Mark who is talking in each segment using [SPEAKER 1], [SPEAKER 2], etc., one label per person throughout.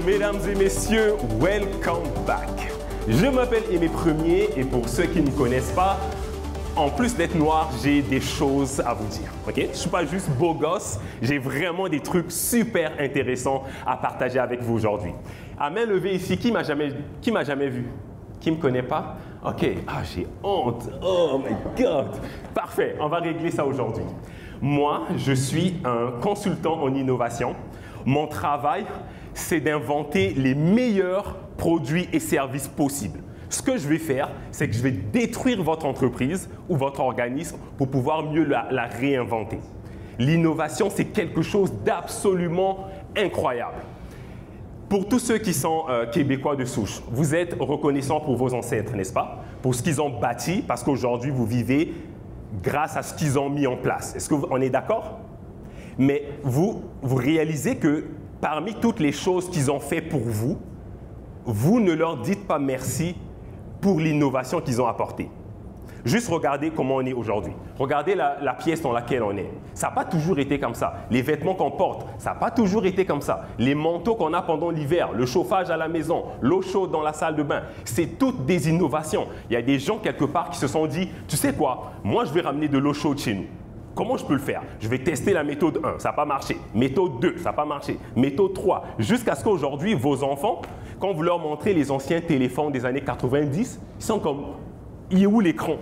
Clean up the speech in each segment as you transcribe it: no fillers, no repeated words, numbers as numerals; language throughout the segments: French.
[SPEAKER 1] mesdames et messieurs, welcome back. Je m'appelle Aimé Premier et pour ceux qui ne me connaissent pas, en plus d'être noir, j'ai des choses à vous dire. Okay? Je ne suis pas juste beau gosse, j'ai vraiment des trucs super intéressants à partager avec vous aujourd'hui. À main levée ici, qui m'a jamais vu? Qui ne me connaît pas? Ok, j'ai honte. Oh my God. Parfait, on va régler ça aujourd'hui. Moi, je suis un consultant en innovation. Mon travail, c'est d'inventer les meilleurs produits et services possibles. Ce que je vais faire, c'est que je vais détruire votre entreprise ou votre organisme pour pouvoir mieux la réinventer. L'innovation, c'est quelque chose d'absolument incroyable. Pour tous ceux qui sont québécois de souche, vous êtes reconnaissants pour vos ancêtres, n'est-ce pas? Pour ce qu'ils ont bâti, parce qu'aujourd'hui, vous vivez grâce à ce qu'ils ont mis en place. Est-ce qu'on est d'accord? Mais vous réalisez que parmi toutes les choses qu'ils ont fait pour vous, vous ne leur dites pas merci pour l'innovation qu'ils ont apportée. Juste regardez comment on est aujourd'hui. Regardez la pièce dans laquelle on est. Ça n'a pas toujours été comme ça. Les vêtements qu'on porte, ça n'a pas toujours été comme ça. Les manteaux qu'on a pendant l'hiver, le chauffage à la maison, l'eau chaude dans la salle de bain, c'est toutes des innovations. Il y a des gens quelque part qui se sont dit, tu sais quoi, moi je vais ramener de l'eau chaude chez nous. Comment je peux le faire? Je vais tester la méthode 1, ça n'a pas marché. Méthode 2, ça n'a pas marché. Méthode 3, jusqu'à ce qu'aujourd'hui, vos enfants, quand vous leur montrez les anciens téléphones des années 90, ils sont comme, il est où l'écran?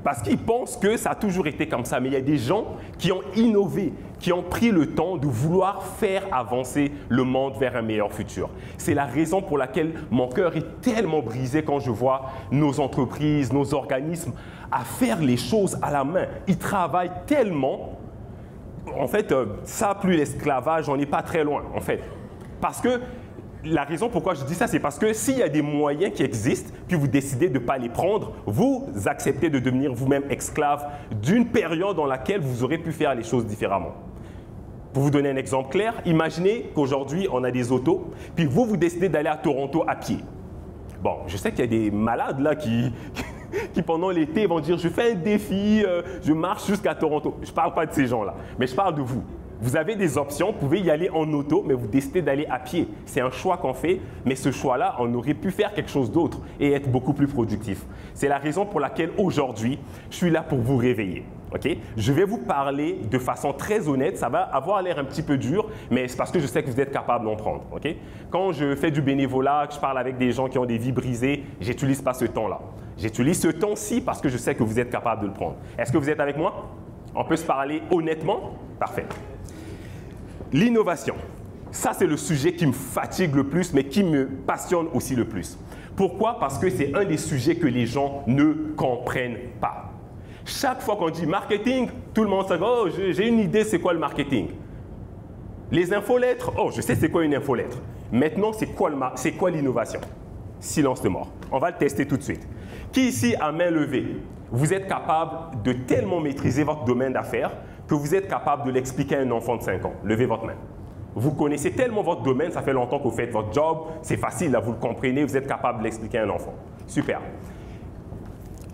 [SPEAKER 1] Parce qu'ils pensent que ça a toujours été comme ça. Mais il y a des gens qui ont innové, qui ont pris le temps de vouloir faire avancer le monde vers un meilleur futur. C'est la raison pour laquelle mon cœur est tellement brisé quand je vois nos entreprises, nos organismes à faire les choses à la main. Ils travaillent tellement. En fait, ça plus l'esclavage, on n'est pas très loin, en fait. Parce que la raison pourquoi je dis ça, c'est parce que s'il y a des moyens qui existent, puis vous décidez de ne pas les prendre, vous acceptez de devenir vous-même esclave d'une période dans laquelle vous aurez pu faire les choses différemment. Pour vous donner un exemple clair, imaginez qu'aujourd'hui, on a des autos, puis vous décidez d'aller à Toronto à pied. Bon, je sais qu'il y a des malades là qui pendant l'été vont dire « je fais un défi, je marche jusqu'à Toronto ». Je ne parle pas de ces gens-là, mais je parle de vous. Vous avez des options, vous pouvez y aller en auto, mais vous décidez d'aller à pied. C'est un choix qu'on fait, mais ce choix-là, on aurait pu faire quelque chose d'autre et être beaucoup plus productif. C'est la raison pour laquelle aujourd'hui, je suis là pour vous réveiller. Okay? Je vais vous parler de façon très honnête, ça va avoir l'air un petit peu dur, mais c'est parce que je sais que vous êtes capable d'en prendre. Okay? Quand je fais du bénévolat, que je parle avec des gens qui ont des vies brisées, j'utilise pas ce temps-là. J'utilise ce temps-ci parce que je sais que vous êtes capable de le prendre. Est-ce que vous êtes avec moi? On peut se parler honnêtement? Parfait. L'innovation, ça c'est le sujet qui me fatigue le plus, mais qui me passionne aussi le plus. Pourquoi? Parce que c'est un des sujets que les gens ne comprennent pas. Chaque fois qu'on dit marketing, tout le monde se dit « Oh, j'ai une idée, c'est quoi le marketing ?» Les infolettres, oh, je sais c'est quoi une infolettre. Maintenant, c'est quoi l'innovation? Silence de mort. On va le tester tout de suite. Qui ici, à main levée, vous êtes capable de tellement maîtriser votre domaine d'affaires que vous êtes capable de l'expliquer à un enfant de 5 ans? Levez votre main. Vous connaissez tellement votre domaine, ça fait longtemps que vous faites votre job, c'est facile, là, vous le comprenez, vous êtes capable de l'expliquer à un enfant. Super.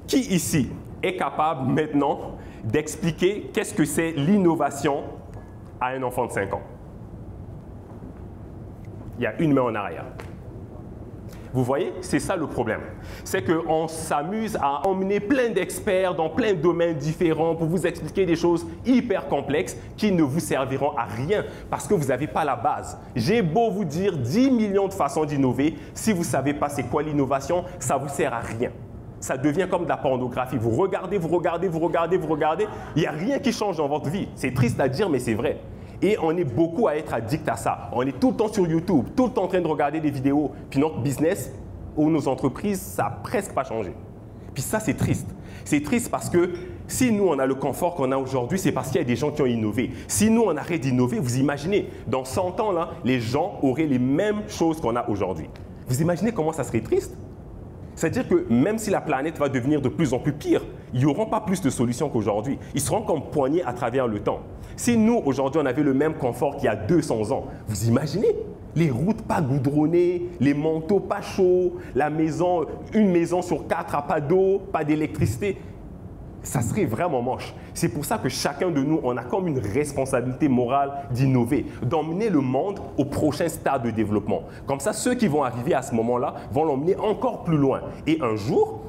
[SPEAKER 1] Qui ici est capable maintenant d'expliquer qu'est-ce que c'est l'innovation à un enfant de 5 ans? Il y a une main en arrière. Vous voyez, c'est ça le problème. C'est qu'on s'amuse à emmener plein d'experts dans plein de domaines différents pour vous expliquer des choses hyper complexes qui ne vous serviront à rien parce que vous n'avez pas la base. J'ai beau vous dire 10 millions de façons d'innover, si vous ne savez pas c'est quoi l'innovation, ça ne vous sert à rien. Ça devient comme de la pornographie. Vous regardez, vous regardez, vous regardez, vous regardez. Il n'y a rien qui change dans votre vie. C'est triste à dire, mais c'est vrai. Et on est beaucoup à être addict à ça. On est tout le temps sur YouTube, tout le temps en train de regarder des vidéos. Puis notre business ou nos entreprises, ça n'a presque pas changé. Puis ça, c'est triste. C'est triste parce que si nous, on a le confort qu'on a aujourd'hui, c'est parce qu'il y a des gens qui ont innové. Si nous, on arrête d'innover, vous imaginez, dans 100 ans, là, les gens auraient les mêmes choses qu'on a aujourd'hui. Vous imaginez comment ça serait triste? C'est-à-dire que même si la planète va devenir de plus en plus pire, ils n'auront pas plus de solutions qu'aujourd'hui. Ils seront comme poignés à travers le temps. Si nous, aujourd'hui, on avait le même confort qu'il y a 200 ans, vous imaginez? Les routes pas goudronnées, les manteaux pas chauds, la maison, une maison sur 4 n'a pas d'eau, pas d'électricité. ça serait vraiment moche. C'est pour ça que chacun de nous, on a comme une responsabilité morale d'innover, d'emmener le monde au prochain stade de développement. Comme ça, ceux qui vont arriver à ce moment-là vont l'emmener encore plus loin. Et un jour,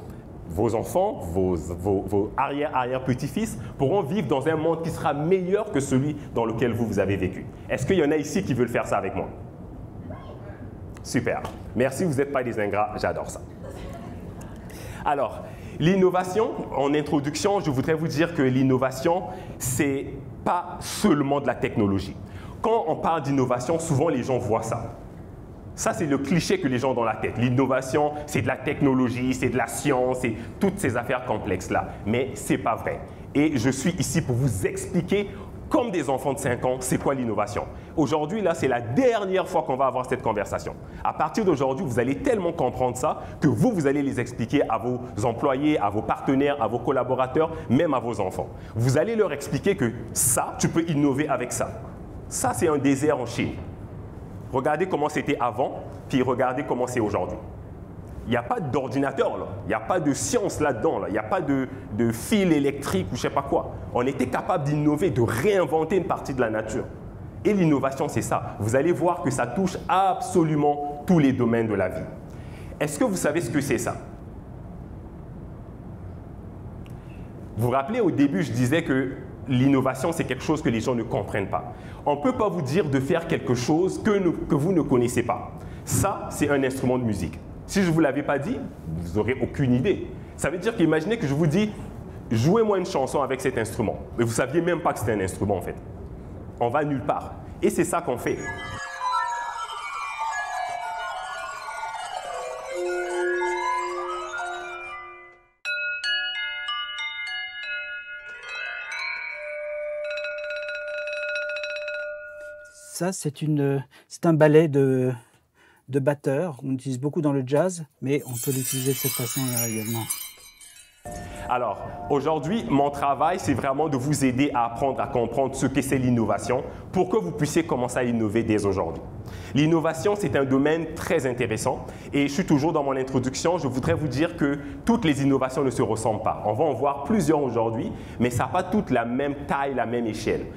[SPEAKER 1] vos enfants, vos arrière-petits-fils pourront vivre dans un monde qui sera meilleur que celui dans lequel vous avez vécu. Est-ce qu'il y en a ici qui veulent faire ça avec moi? Super. Merci, vous n'êtes pas des ingrats, j'adore ça. Alors, l'innovation, en introduction, je voudrais vous dire que l'innovation, ce n'est pas seulement de la technologie. Quand on parle d'innovation, souvent les gens voient ça. Ça, c'est le cliché que les gens ont dans la tête. L'innovation, c'est de la technologie, c'est de la science, c'est toutes ces affaires complexes-là. Mais ce n'est pas vrai. Et je suis ici pour vous expliquer, comme des enfants de 5 ans, c'est quoi l'innovation. Aujourd'hui, là, c'est la dernière fois qu'on va avoir cette conversation. À partir d'aujourd'hui, vous allez tellement comprendre ça que vous allez les expliquer à vos employés, à vos partenaires, à vos collaborateurs, même à vos enfants. Vous allez leur expliquer que ça, tu peux innover avec ça. Ça, c'est un désert en Chine. Regardez comment c'était avant, puis regardez comment c'est aujourd'hui. Il n'y a pas d'ordinateur, là. Il n'y a pas de science là-dedans. Là. Il n'y a pas de fil électrique ou je ne sais pas quoi. On était capable d'innover, de réinventer une partie de la nature. Et l'innovation, c'est ça. Vous allez voir que ça touche absolument tous les domaines de la vie. Est-ce que vous savez ce que c'est ça? Vous vous rappelez, au début, je disais que l'innovation, c'est quelque chose que les gens ne comprennent pas. On ne peut pas vous dire de faire quelque chose que vous ne connaissez pas. Ça, c'est un instrument de musique. Si je ne vous l'avais pas dit, vous n'aurez aucune idée. Ça veut dire qu'imaginez que je vous dis, jouez-moi une chanson avec cet instrument. Mais vous ne saviez même pas que c'était un instrument en fait. On va nulle part. Et c'est ça qu'on fait.
[SPEAKER 2] Ça, c'est un ballet de batteur. On utilise beaucoup dans le jazz, mais on peut l'utiliser de cette façon-là également.
[SPEAKER 1] Alors, aujourd'hui, mon travail, c'est vraiment de vous aider à apprendre à comprendre ce que c'est l'innovation pour que vous puissiez commencer à innover dès aujourd'hui. L'innovation, c'est un domaine très intéressant et je suis toujours dans mon introduction. Je voudrais vous dire que toutes les innovations ne se ressemblent pas. On va en voir plusieurs aujourd'hui, mais ça n'a pas toutes la même taille, la même échelle.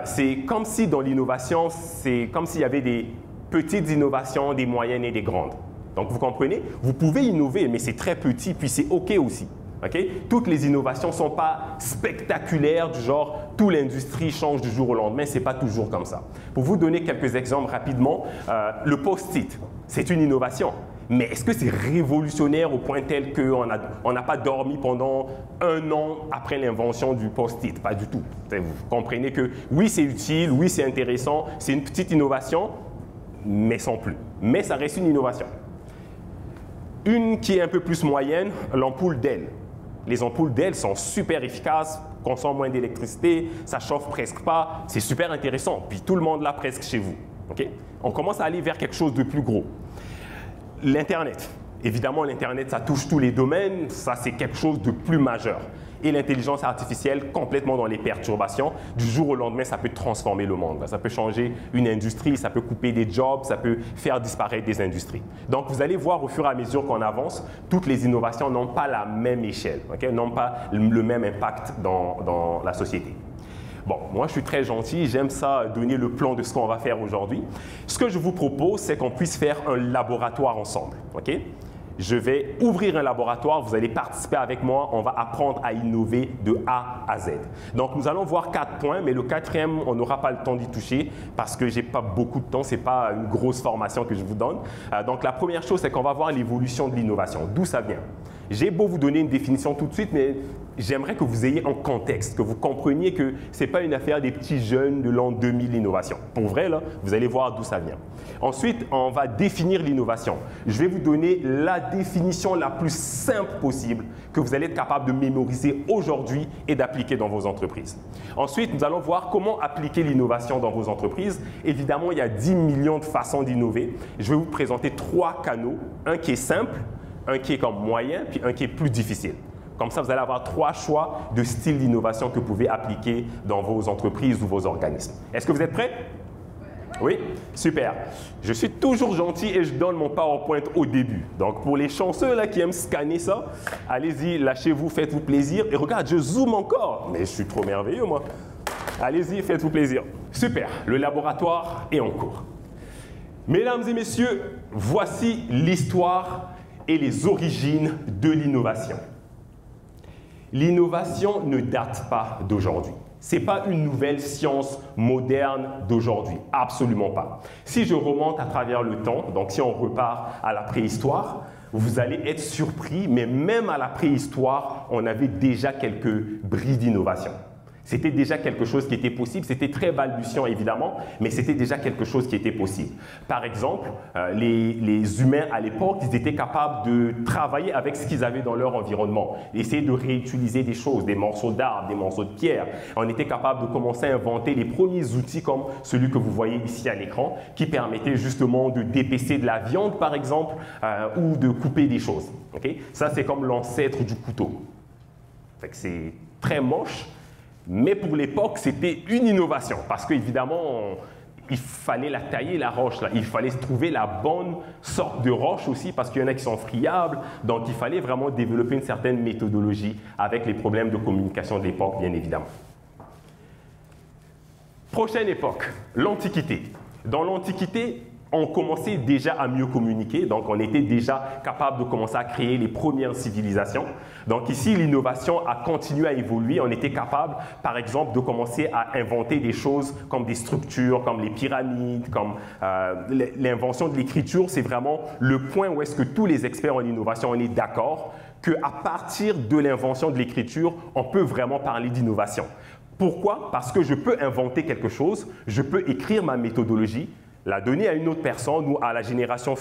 [SPEAKER 1] C'est comme si dans l'innovation, c'est comme s'il y avait des petites innovations, des moyennes et des grandes. Donc, vous comprenez? Vous pouvez innover, mais c'est très petit, puis c'est OK aussi. Okay? Toutes les innovations ne sont pas spectaculaires, du genre toute l'industrie change du jour au lendemain, ce n'est pas toujours comme ça. Pour vous donner quelques exemples rapidement, le post-it, c'est une innovation. Mais est-ce que c'est révolutionnaire au point tel qu'on n'a pas dormi pendant 1 an après l'invention du post-it? Pas du tout. Vous comprenez que oui, c'est utile, oui, c'est intéressant, c'est une petite innovation, mais sans plus. Mais ça reste une innovation. Une qui est un peu plus moyenne, l'ampoule Dell. Les ampoules Dell sont super efficaces, consomment moins d'électricité, ça chauffe presque pas, c'est super intéressant. Puis tout le monde l'a presque chez vous. Okay? On commence à aller vers quelque chose de plus gros. L'Internet. Évidemment, l'Internet, ça touche tous les domaines, ça c'est quelque chose de plus majeur. Et l'intelligence artificielle, complètement dans les perturbations, du jour au lendemain, ça peut transformer le monde. Ça peut changer une industrie, ça peut couper des jobs, ça peut faire disparaître des industries. Donc, vous allez voir au fur et à mesure qu'on avance, toutes les innovations n'ont pas la même échelle, okay? N'ont pas le même impact dans la société. Bon, moi, je suis très gentil, j'aime ça donner le plan de ce qu'on va faire aujourd'hui. Ce que je vous propose, c'est qu'on puisse faire un laboratoire ensemble, OK? Je vais ouvrir un laboratoire, vous allez participer avec moi, on va apprendre à innover de A à Z. Donc, nous allons voir 4 points, mais le 4e, on n'aura pas le temps d'y toucher parce que je n'ai pas beaucoup de temps, ce n'est pas une grosse formation que je vous donne. Donc, la première chose, c'est qu'on va voir l'évolution de l'innovation, d'où ça vient. J'ai beau vous donner une définition tout de suite, mais j'aimerais que vous ayez un contexte, que vous compreniez que ce n'est pas une affaire des petits jeunes de l'an 2000, l'innovation. Pour vrai, là, vous allez voir d'où ça vient. Ensuite, on va définir l'innovation. Je vais vous donner la définition la plus simple possible que vous allez être capable de mémoriser aujourd'hui et d'appliquer dans vos entreprises. Ensuite, nous allons voir comment appliquer l'innovation dans vos entreprises. Évidemment, il y a 10 millions de façons d'innover. Je vais vous présenter 3 canaux, un qui est simple, un qui est comme moyen, puis un qui est plus difficile. Comme ça, vous allez avoir 3 choix de styles d'innovation que vous pouvez appliquer dans vos entreprises ou vos organismes. Est-ce que vous êtes prêts? Oui, super. Je suis toujours gentil et je donne mon PowerPoint au début. Donc, pour les chanceux là, qui aiment scanner ça, allez-y, lâchez-vous, faites-vous plaisir. Et regarde, je zoome encore. Mais je suis trop merveilleux, moi. Allez-y, faites-vous plaisir. Super, le laboratoire est en cours. Mesdames et messieurs, voici l'histoire et les origines de l'innovation. L'innovation ne date pas d'aujourd'hui. Ce n'est pas une nouvelle science moderne d'aujourd'hui, absolument pas. Si je remonte à travers le temps, donc si on repart à la préhistoire, vous allez être surpris, mais même à la préhistoire, on avait déjà quelques bris d'innovation. C'était déjà quelque chose qui était possible, c'était très balbutiant évidemment, mais c'était déjà quelque chose qui était possible. Par exemple, les humains à l'époque, ils étaient capables de travailler avec ce qu'ils avaient dans leur environnement, essayer de réutiliser des choses, des morceaux d'arbres, des morceaux de pierre. On était capable de commencer à inventer les premiers outils comme celui que vous voyez ici à l'écran, qui permettait justement de d'épaisser de la viande par exemple, ou de couper des choses. Okay? Ça c'est comme l'ancêtre du couteau. C'est très moche. Mais pour l'époque, c'était une innovation parce qu'évidemment, il fallait la tailler, la roche. Là. Il fallait trouver la bonne sorte de roche aussi parce qu'il y en a qui sont friables. Donc, il fallait vraiment développer une certaine méthodologie avec les problèmes de communication de l'époque, bien évidemment. Prochaine époque, l'Antiquité. Dans l'Antiquité, on commençait déjà à mieux communiquer, donc on était déjà capable de commencer à créer les premières civilisations. Donc ici, l'innovation a continué à évoluer. On était capable, par exemple, de commencer à inventer des choses comme des structures, comme les pyramides, comme l'invention de l'écriture. C'est vraiment le point où est-ce que tous les experts en innovation, on est d'accord qu'à partir de l'invention de l'écriture, on peut vraiment parler d'innovation. Pourquoi? Parce que je peux inventer quelque chose, je peux écrire ma méthodologie, la donner à une autre personne ou à la génération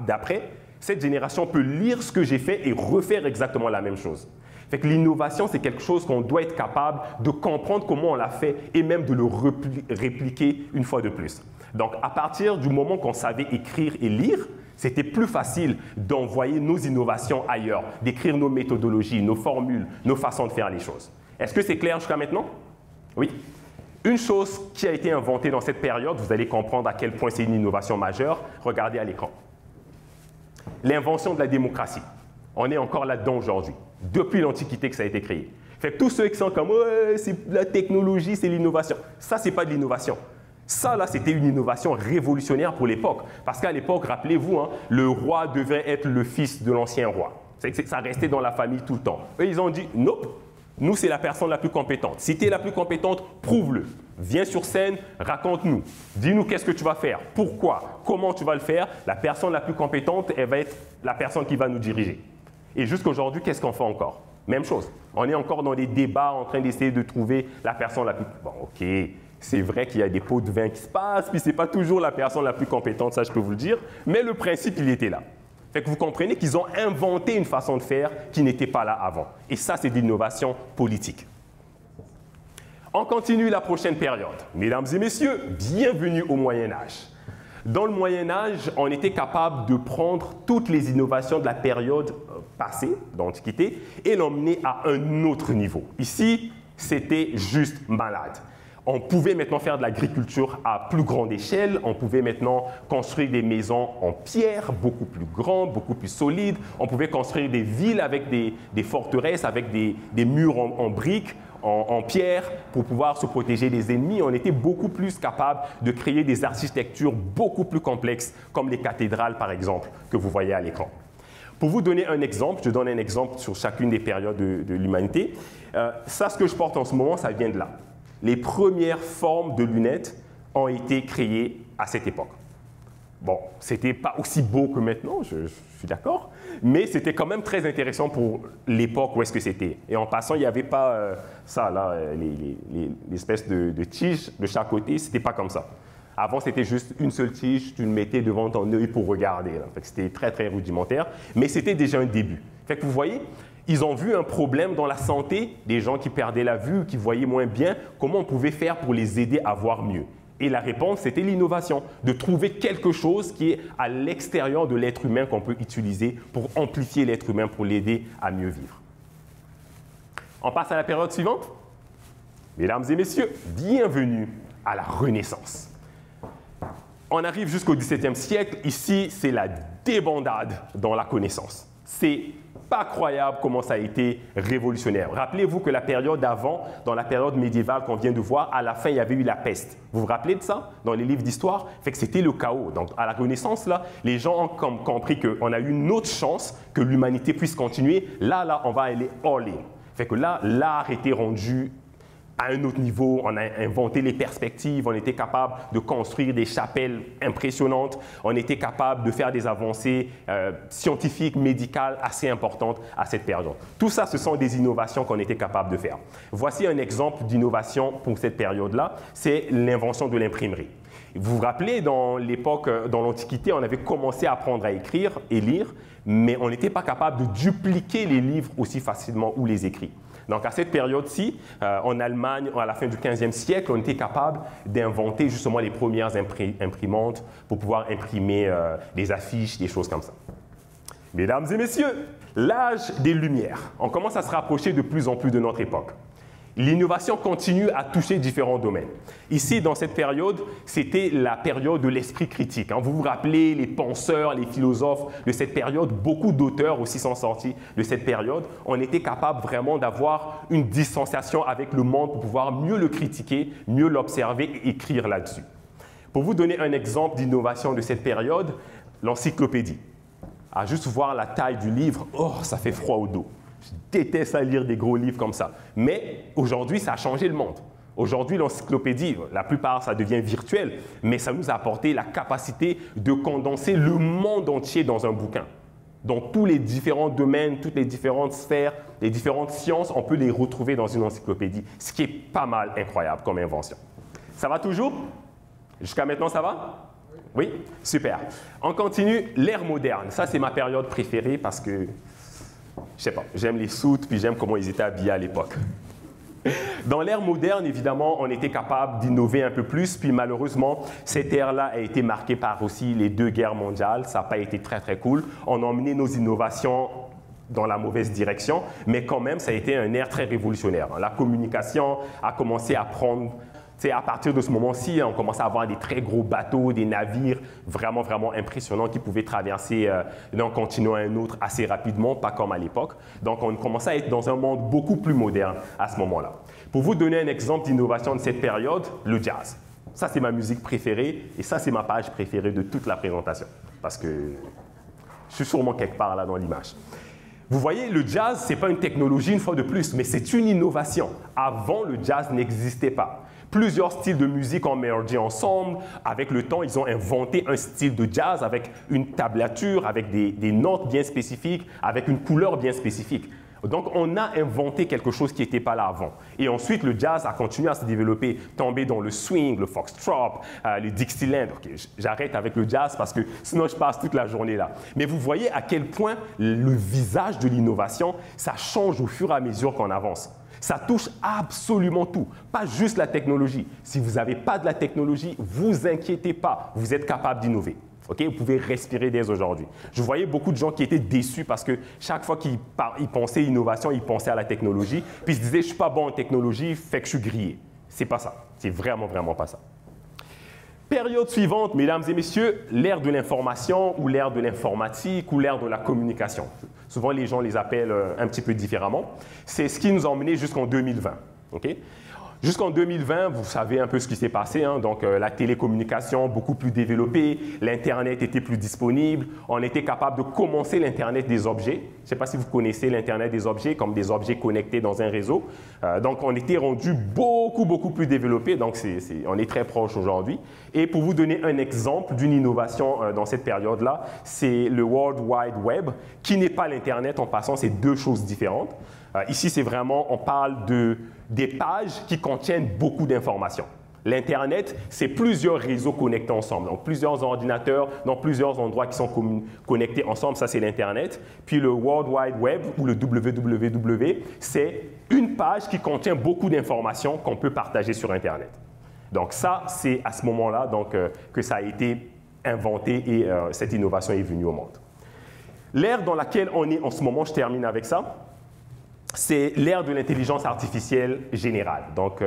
[SPEAKER 1] d'après. Cette génération peut lire ce que j'ai fait et refaire exactement la même chose. Fait que l'innovation, c'est quelque chose qu'on doit être capable de comprendre comment on l'a fait et même de le répliquer une fois de plus. Donc, à partir du moment qu'on savait écrire et lire, c'était plus facile d'envoyer nos innovations ailleurs, d'écrire nos méthodologies, nos formules, nos façons de faire les choses. Est-ce que c'est clair jusqu'à maintenant? Oui. Une chose qui a été inventée dans cette période, vous allez comprendre à quel point c'est une innovation majeure. Regardez à l'écran. L'invention de la démocratie. On est encore là-dedans aujourd'hui, depuis l'Antiquité que ça a été créé. Fait que tous ceux qui sont comme ouais, c'est la technologie, c'est l'innovation. Ça, c'est pas de l'innovation. Ça, là, c'était une innovation révolutionnaire pour l'époque. Parce qu'à l'époque, rappelez-vous, hein, le roi devait être le fils de l'ancien roi. Ça restait dans la famille tout le temps. Eux, ils ont dit nope. Nous, c'est la personne la plus compétente. Si tu es la plus compétente, prouve-le. Viens sur scène, raconte-nous. Dis-nous qu'est-ce que tu vas faire, pourquoi, comment tu vas le faire. La personne la plus compétente, elle va être la personne qui va nous diriger. Et jusqu'à aujourd'hui, qu'est-ce qu'on fait encore? Même chose. On est encore dans des débats en train d'essayer de trouver la personne la plus... Bon, ok, c'est vrai qu'il y a des pots de vin qui se passent, puis ce n'est pas toujours la personne la plus compétente, ça je peux vous le dire, mais le principe, il était là. Fait que vous comprenez qu'ils ont inventé une façon de faire qui n'était pas là avant. Et ça, c'est de l'innovation politique. On continue la prochaine période. Mesdames et messieurs, bienvenue au Moyen-Âge. Dans le Moyen-Âge, on était capable de prendre toutes les innovations de la période passée, d'Antiquité, et l'emmener à un autre niveau. Ici, c'était juste malade. On pouvait maintenant faire de l'agriculture à plus grande échelle. On pouvait maintenant construire des maisons en pierre, beaucoup plus grandes, beaucoup plus solides. On pouvait construire des villes avec des forteresses, avec des murs en briques, en pierre, pour pouvoir se protéger des ennemis. On était beaucoup plus capable de créer des architectures beaucoup plus complexes, comme les cathédrales, par exemple, que vous voyez à l'écran. Pour vous donner un exemple, je donne un exemple sur chacune des périodes de l'humanité. Ça, ce que je porte en ce moment, ça vient de là. Les premières formes de lunettes ont été créées à cette époque. Bon, ce n'était pas aussi beau que maintenant, je suis d'accord, mais c'était quand même très intéressant pour l'époque où est-ce que c'était. Et en passant, il n'y avait pas ça, là, l'espèce de tige de chaque côté, ce n'était pas comme ça. Avant, c'était juste une seule tige, tu le mettais devant ton œil pour regarder. C'était très, très rudimentaire, mais c'était déjà un début. Fait que vous voyez, ils ont vu un problème dans la santé, des gens qui perdaient la vue, qui voyaient moins bien, comment on pouvait faire pour les aider à voir mieux. Et la réponse, c'était l'innovation, de trouver quelque chose qui est à l'extérieur de l'être humain qu'on peut utiliser pour amplifier l'être humain, pour l'aider à mieux vivre. On passe à la période suivante. Mesdames et messieurs, bienvenue à la Renaissance. On arrive jusqu'au XVIIe siècle. Ici, c'est la débandade dans la connaissance. C'est pas croyable comment ça a été révolutionnaire. Rappelez-vous que la période d'avant, dans la période médiévale qu'on vient de voir, à la fin, il y avait eu la peste. Vous vous rappelez de ça dans les livres d'histoire? Fait que c'était le chaos. Donc, à la Renaissance, là, les gens ont compris qu'on a eu une autre chance que l'humanité puisse continuer. Là, on va aller all-in. Fait que là, l'art était rendu à un autre niveau, on a inventé les perspectives, on était capable de construire des chapelles impressionnantes, on était capable de faire des avancées scientifiques, médicales assez importantes à cette période. Tout ça, ce sont des innovations qu'on était capable de faire. Voici un exemple d'innovation pour cette période-là, c'est l'invention de l'imprimerie. Vous vous rappelez, dans l'époque, dans l'Antiquité, on avait commencé à apprendre à écrire et lire, mais on n'était pas capable de dupliquer les livres aussi facilement ou les écrits. Donc, à cette période-ci, en Allemagne, à la fin du 15e siècle, on était capable d'inventer justement les premières imprimantes pour pouvoir imprimer des affiches, des choses comme ça. Mesdames et messieurs, l'âge des Lumières. On commence à se rapprocher de plus en plus de notre époque. L'innovation continue à toucher différents domaines. Ici, dans cette période, c'était la période de l'esprit critique. Vous vous rappelez, les penseurs, les philosophes de cette période, beaucoup d'auteurs aussi sont sortis de cette période. On était capable vraiment d'avoir une distanciation avec le monde pour pouvoir mieux le critiquer, mieux l'observer et écrire là-dessus. Pour vous donner un exemple d'innovation de cette période, l'encyclopédie. À juste voir la taille du livre, oh, ça fait froid au dos. Je déteste à lire des gros livres comme ça. Mais aujourd'hui, ça a changé le monde. Aujourd'hui, l'encyclopédie, la plupart, ça devient virtuel, mais ça nous a apporté la capacité de condenser le monde entier dans un bouquin. Dans tous les différents domaines, toutes les différentes sphères, les différentes sciences, on peut les retrouver dans une encyclopédie, ce qui est pas mal incroyable comme invention. Ça va toujours? Jusqu'à maintenant, ça va? Oui? Super. On continue, l'ère moderne. Ça, c'est ma période préférée parce que je sais pas, j'aime les soutes, puis j'aime comment ils étaient habillés à l'époque. Dans l'ère moderne, évidemment, on était capable d'innover un peu plus, puis malheureusement, cette ère-là a été marquée par aussi les 2 guerres mondiales. Ça n'a pas été très, très cool. On a emmené nos innovations dans la mauvaise direction, mais quand même, ça a été une ère très révolutionnaire. La communication a commencé à prendre... À partir de ce moment-ci, on commençait à avoir des très gros bateaux, des navires vraiment, vraiment impressionnants qui pouvaient traverser d'un continent à un autre assez rapidement, pas comme à l'époque. Donc, on commençait à être dans un monde beaucoup plus moderne à ce moment-là. Pour vous donner un exemple d'innovation de cette période, le jazz. Ça, c'est ma musique préférée et ça, c'est ma page préférée de toute la présentation parce que je suis sûrement quelque part là dans l'image. Vous voyez, le jazz, ce n'est pas une technologie une fois de plus, mais c'est une innovation. Avant, le jazz n'existait pas. Plusieurs styles de musique ont mergé ensemble. Avec le temps, ils ont inventé un style de jazz avec une tablature, avec des notes bien spécifiques, avec une couleur bien spécifique. Donc, on a inventé quelque chose qui n'était pas là avant. Et ensuite, le jazz a continué à se développer, tomber dans le swing, le foxtrot, le Dixieland. Okay, j'arrête avec le jazz parce que sinon, je passe toute la journée là. Mais vous voyez à quel point le visage de l'innovation, ça change au fur et à mesure qu'on avance. Ça touche absolument tout, pas juste la technologie. Si vous n'avez pas de la technologie, vous inquiétez pas, vous êtes capable d'innover. Okay? Vous pouvez respirer dès aujourd'hui. Je voyais beaucoup de gens qui étaient déçus parce que chaque fois qu'ils pensaient innovation, ils pensaient à la technologie, puis ils se disaient « je ne suis pas bon en technologie, fait que je suis grillé ». Ce n'est pas ça, c'est vraiment, vraiment pas ça. Période suivante, mesdames et messieurs, l'ère de l'information ou l'ère de l'informatique ou l'ère de la communication. Souvent, les gens les appellent un petit peu différemment. C'est ce qui nous a emmenés jusqu'en 2020. Okay? Jusqu'en 2020, vous savez un peu ce qui s'est passé. Donc, la télécommunication beaucoup plus développée, l'Internet était plus disponible. On était capable de commencer l'Internet des objets. Je ne sais pas si vous connaissez l'Internet des objets, comme des objets connectés dans un réseau. Donc, on était rendu beaucoup plus développé. Donc, on est très proche aujourd'hui. Et pour vous donner un exemple d'une innovation dans cette période-là, c'est le World Wide Web, qui n'est pas l'Internet en passant, c'est 2 choses différentes. Ici, c'est vraiment, on parle des pages qui contiennent beaucoup d'informations. L'Internet, c'est plusieurs réseaux connectés ensemble, donc plusieurs ordinateurs dans plusieurs endroits qui sont connectés ensemble, ça c'est l'Internet. Puis le World Wide Web ou le www, c'est une page qui contient beaucoup d'informations qu'on peut partager sur Internet. Donc ça, c'est à ce moment-là que ça a été inventé et cette innovation est venue au monde. L'ère dans laquelle on est en ce moment, je termine avec ça, c'est l'ère de l'intelligence artificielle générale. Donc,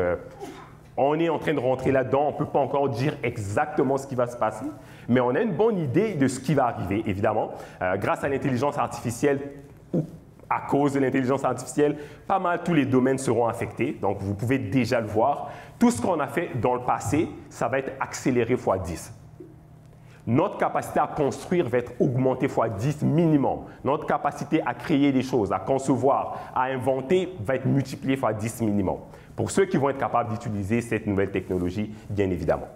[SPEAKER 1] On est en train de rentrer là-dedans, on ne peut pas encore dire exactement ce qui va se passer, mais on a une bonne idée de ce qui va arriver, évidemment. Grâce à l'intelligence artificielle ou à cause de l'intelligence artificielle, pas mal tous les domaines seront affectés. Donc, vous pouvez déjà le voir. Tout ce qu'on a fait dans le passé, ça va être accéléré x 10. Notre capacité à construire va être augmentée x 10 minimum. Notre capacité à créer des choses, à concevoir, à inventer va être multipliée x 10 minimum. Pour ceux qui vont être capables d'utiliser cette nouvelle technologie, bien évidemment.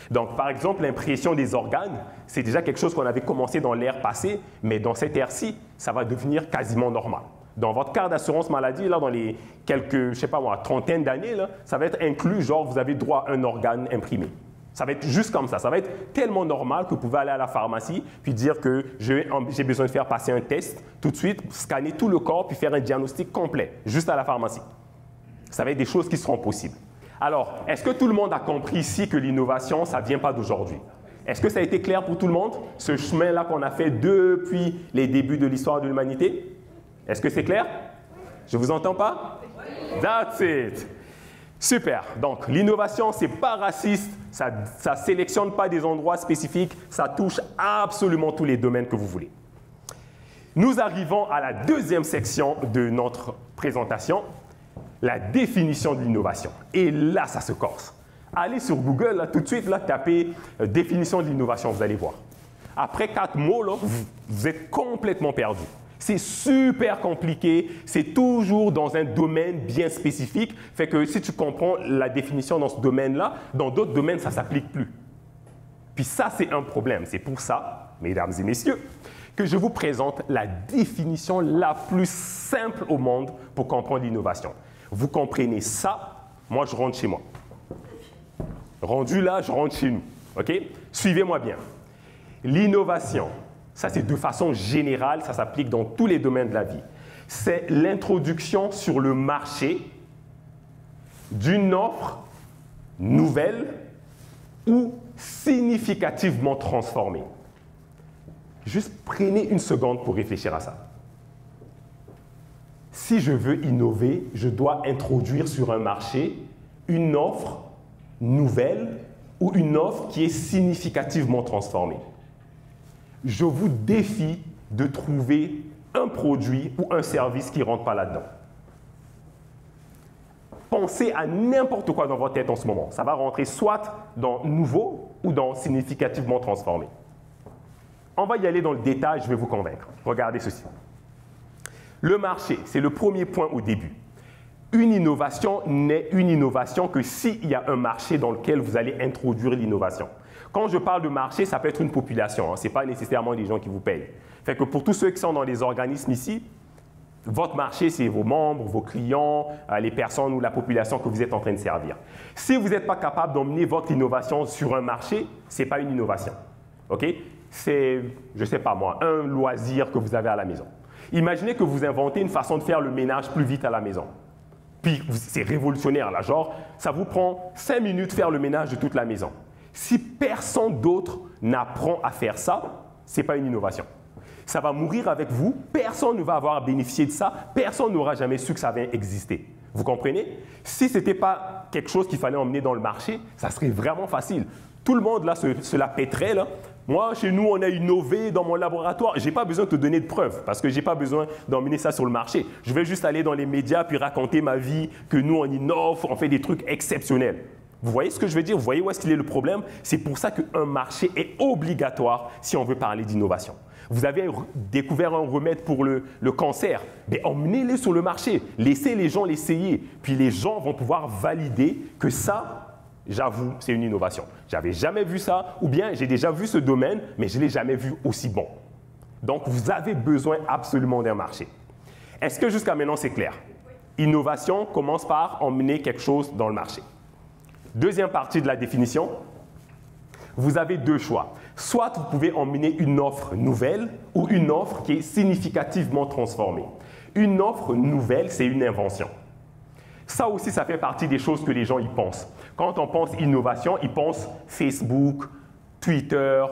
[SPEAKER 1] Donc, par exemple, l'impression des organes, c'est déjà quelque chose qu'on avait commencé dans l'ère passée, mais dans cette ère-ci, ça va devenir quasiment normal. Dans votre carte d'assurance maladie, là, dans les quelques, je sais pas moi, trentaine d'années, ça va être inclus, genre, vous avez droit à un organe imprimé. Ça va être juste comme ça. Ça va être tellement normal que vous pouvez aller à la pharmacie puis dire que j'ai besoin de faire passer un test, tout de suite, scanner tout le corps puis faire un diagnostic complet, juste à la pharmacie. Ça va être des choses qui seront possibles. Alors, est-ce que tout le monde a compris ici que l'innovation, ça ne vient pas d'aujourd'hui? Est-ce que ça a été clair pour tout le monde, ce chemin-là qu'on a fait depuis les débuts de l'histoire de l'humanité? Est-ce que c'est clair? Je ne vous entends pas? That's it! Super. Donc, l'innovation, ce n'est pas raciste, ça ne sélectionne pas des endroits spécifiques, ça touche absolument tous les domaines que vous voulez. Nous arrivons à la deuxième section de notre présentation, la définition de l'innovation. Et là, ça se corse. Allez sur Google, là, tout de suite, là, tapez définition de l'innovation, vous allez voir. Après 4 mots, là, vous êtes complètement perdu. C'est super compliqué, c'est toujours dans un domaine bien spécifique. Fait que si tu comprends la définition dans ce domaine-là, dans d'autres domaines, ça ne s'applique plus. Puis ça, c'est un problème. C'est pour ça, mesdames et messieurs, que je vous présente la définition la plus simple au monde pour comprendre l'innovation. Vous comprenez ça, moi, je rentre chez moi. Rendu là, je rentre chez nous. OK? Suivez-moi bien. L'innovation, ça, c'est de façon générale, ça s'applique dans tous les domaines de la vie. C'est l'introduction sur le marché d'une offre nouvelle ou significativement transformée. Juste prenez une seconde pour réfléchir à ça. Si je veux innover, je dois introduire sur un marché une offre nouvelle ou une offre qui est significativement transformée. Je vous défie de trouver un produit ou un service qui ne rentre pas là-dedans. Pensez à n'importe quoi dans votre tête en ce moment. Ça va rentrer soit dans nouveau ou dans significativement transformé. On va y aller dans le détail, je vais vous convaincre. Regardez ceci. Le marché, c'est le premier point au début. Une innovation n'est une innovation que s'il y a un marché dans lequel vous allez introduire l'innovation. Quand je parle de marché, ça peut être une population. Ce n'est pas nécessairement des gens qui vous payent. Fait que pour tous ceux qui sont dans les organismes ici, votre marché, c'est vos membres, vos clients, les personnes ou la population que vous êtes en train de servir. Si vous n'êtes pas capable d'emmener votre innovation sur un marché, ce n'est pas une innovation. OK? C'est, je ne sais pas moi, un loisir que vous avez à la maison. Imaginez que vous inventez une façon de faire le ménage plus vite à la maison. Puis, c'est révolutionnaire, là. Genre, ça vous prend 5 minutes de faire le ménage de toute la maison. Si personne d'autre n'apprend à faire ça, ce n'est pas une innovation. Ça va mourir avec vous, personne ne va avoir bénéficié de ça, personne n'aura jamais su que ça avait existé. Vous comprenez? Si ce n'était pas quelque chose qu'il fallait emmener dans le marché, ça serait vraiment facile. Tout le monde là se la pèterait, là. Moi, chez nous, on a innové dans mon laboratoire. Je n'ai pas besoin de te donner de preuves parce que je n'ai pas besoin d'emmener ça sur le marché. Je vais juste aller dans les médias puis raconter ma vie, que nous, on innove, on fait des trucs exceptionnels. Vous voyez ce que je veux dire? Vous voyez où est-ce qu'il est le problème? C'est pour ça qu'un marché est obligatoire si on veut parler d'innovation. Vous avez découvert un remède pour le cancer, mais emmenez-le sur le marché. Laissez les gens l'essayer. Puis les gens vont pouvoir valider que ça, j'avoue, c'est une innovation. J'avais jamais vu ça, ou bien j'ai déjà vu ce domaine, mais je ne l'ai jamais vu aussi bon. Donc, vous avez besoin absolument d'un marché. Est-ce que jusqu'à maintenant, c'est clair? Innovation commence par emmener quelque chose dans le marché. Deuxième partie de la définition, vous avez deux choix. Soit vous pouvez emmener une offre nouvelle ou une offre qui est significativement transformée. Une offre nouvelle, c'est une invention. Ça aussi, ça fait partie des choses que les gens y pensent. Quand on pense innovation, ils pensent Facebook, Twitter,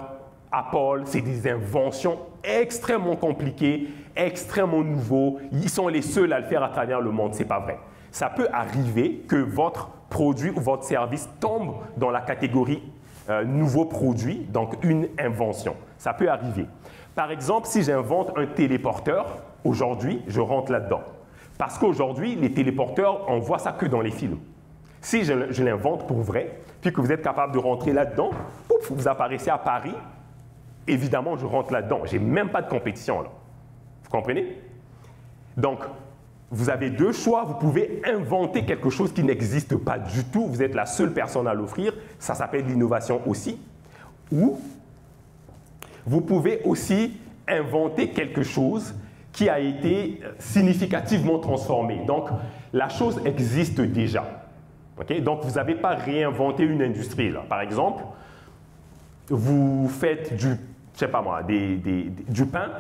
[SPEAKER 1] Apple. C'est des inventions extrêmement compliquées, extrêmement nouveaux. Ils sont les seuls à le faire à travers le monde. Ce n'est pas vrai. ça peut arriver que votre produit ou votre service tombe dans la catégorie nouveau produit, donc une invention. Ça peut arriver. Par exemple, si j'invente un téléporteur, aujourd'hui, je rentre là-dedans. Parce qu'aujourd'hui, les téléporteurs, on voit ça que dans les films. Si je l'invente pour vrai, puis que vous êtes capable de rentrer là-dedans, pouf, vous apparaissez à Paris, évidemment, je rentre là-dedans. Je n'ai même pas de compétition, là. Vous comprenez? Donc, vous avez deux choix. Vous pouvez inventer quelque chose qui n'existe pas du tout. Vous êtes la seule personne à l'offrir. Ça s'appelle l'innovation aussi. Ou vous pouvez aussi inventer quelque chose qui a été significativement transformé. Donc, la chose existe déjà. Okay? Donc, vous n'avez pas réinventé une industrie, là. Par exemple, vous faites du, je sais pas moi, du pain.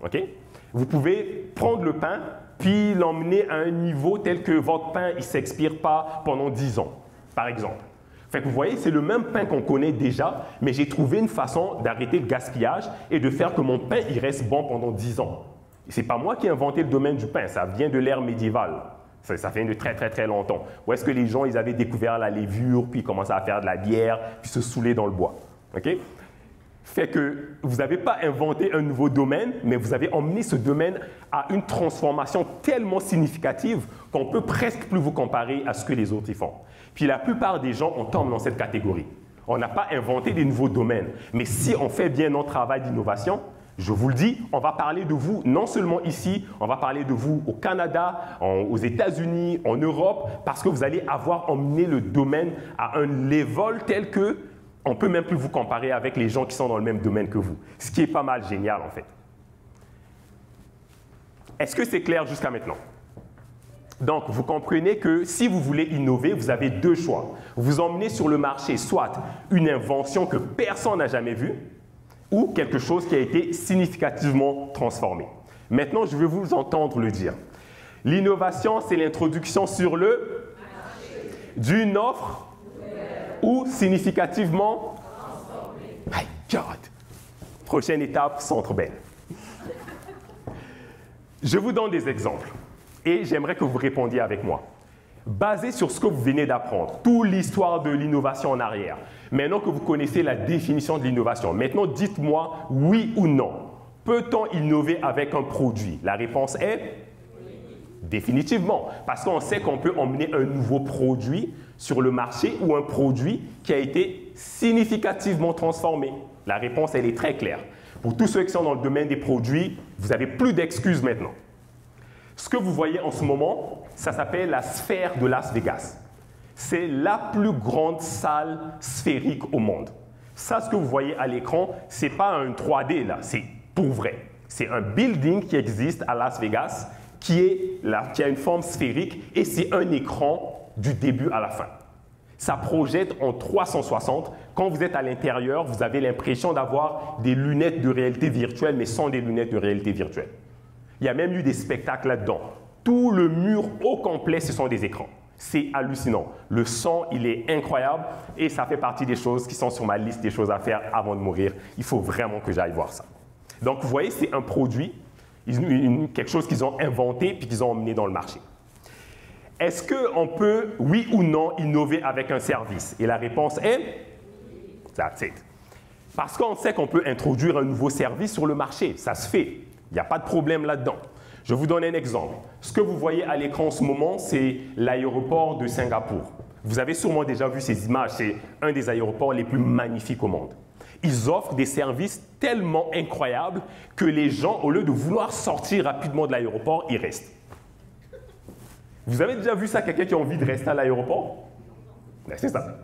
[SPEAKER 1] Okay? Vous pouvez prendre le pain puis l'emmener à un niveau tel que votre pain ne s'expire pas pendant 10 ans, par exemple. Fait que vous voyez, c'est le même pain qu'on connaît déjà, mais j'ai trouvé une façon d'arrêter le gaspillage et de faire que mon pain il reste bon pendant 10 ans. Ce n'est pas moi qui ai inventé le domaine du pain, ça vient de l'ère médiévale. Ça vient de très, très, très longtemps. Où est-ce que les gens ils avaient découvert la levure, puis ils commençaient à faire de la bière, puis se saouler dans le bois. Okay? Fait que vous n'avez pas inventé un nouveau domaine, mais vous avez emmené ce domaine à une transformation tellement significative qu'on peut presque plus vous comparer à ce que les autres y font. Puis la plupart des gens, on tombe dans cette catégorie. On n'a pas inventé des nouveaux domaines, mais si on fait bien notre travail d'innovation, je vous le dis, on va parler de vous non seulement ici, on va parler de vous au Canada, aux États-Unis, en Europe, parce que vous allez avoir emmené le domaine à un level tel que on ne peut même plus vous comparer avec les gens qui sont dans le même domaine que vous. Ce qui est pas mal génial, en fait. Est-ce que c'est clair jusqu'à maintenant? Donc, vous comprenez que si vous voulez innover, vous avez deux choix. Vous emmenez sur le marché soit une invention que personne n'a jamais vue, ou quelque chose qui a été significativement transformé. Maintenant, je vais vous entendre le dire. L'innovation, c'est l'introduction sur le marché d'une offre ou significativement transformé. My God! Prochaine étape, Centre Bell. Je vous donne des exemples et j'aimerais que vous répondiez avec moi. Basé sur ce que vous venez d'apprendre, toute l'histoire de l'innovation en arrière, maintenant que vous connaissez la définition de l'innovation, maintenant dites-moi oui ou non. Peut-on innover avec un produit? La réponse est oui. Définitivement, parce qu'on sait qu'on peut emmener un nouveau produit sur le marché ou un produit qui a été significativement transformé. La réponse, elle est très claire. Pour tous ceux qui sont dans le domaine des produits, vous n'avez plus d'excuses maintenant. Ce que vous voyez en ce moment, ça s'appelle la sphère de Las Vegas. C'est la plus grande salle sphérique au monde. Ça, ce que vous voyez à l'écran, ce n'est pas un 3D, là, c'est pour vrai. C'est un building qui existe à Las Vegas qui a une forme sphérique et c'est un écran du début à la fin. Ça projette en 360. Quand vous êtes à l'intérieur, vous avez l'impression d'avoir des lunettes de réalité virtuelle, mais sans des lunettes de réalité virtuelle. Il y a même eu des spectacles là-dedans. Tout le mur au complet, ce sont des écrans. C'est hallucinant. Le son, il est incroyable et ça fait partie des choses qui sont sur ma liste des choses à faire avant de mourir. Il faut vraiment que j'aille voir ça. Donc, vous voyez, c'est un produit, quelque chose qu'ils ont inventé puis qu'ils ont emmené dans le marché. Est-ce qu'on peut, oui ou non, innover avec un service? Et la réponse est that's it. Parce qu'on sait qu'on peut introduire un nouveau service sur le marché. Ça se fait. Il n'y a pas de problème là-dedans. Je vous donne un exemple. Ce que vous voyez à l'écran en ce moment, c'est l'aéroport de Singapour. Vous avez sûrement déjà vu ces images. C'est un des aéroports les plus magnifiques au monde. Ils offrent des services tellement incroyables que les gens, au lieu de vouloir sortir rapidement de l'aéroport, ils restent. Vous avez déjà vu ça, quelqu'un qui a envie de rester à l'aéroport? C'est ça.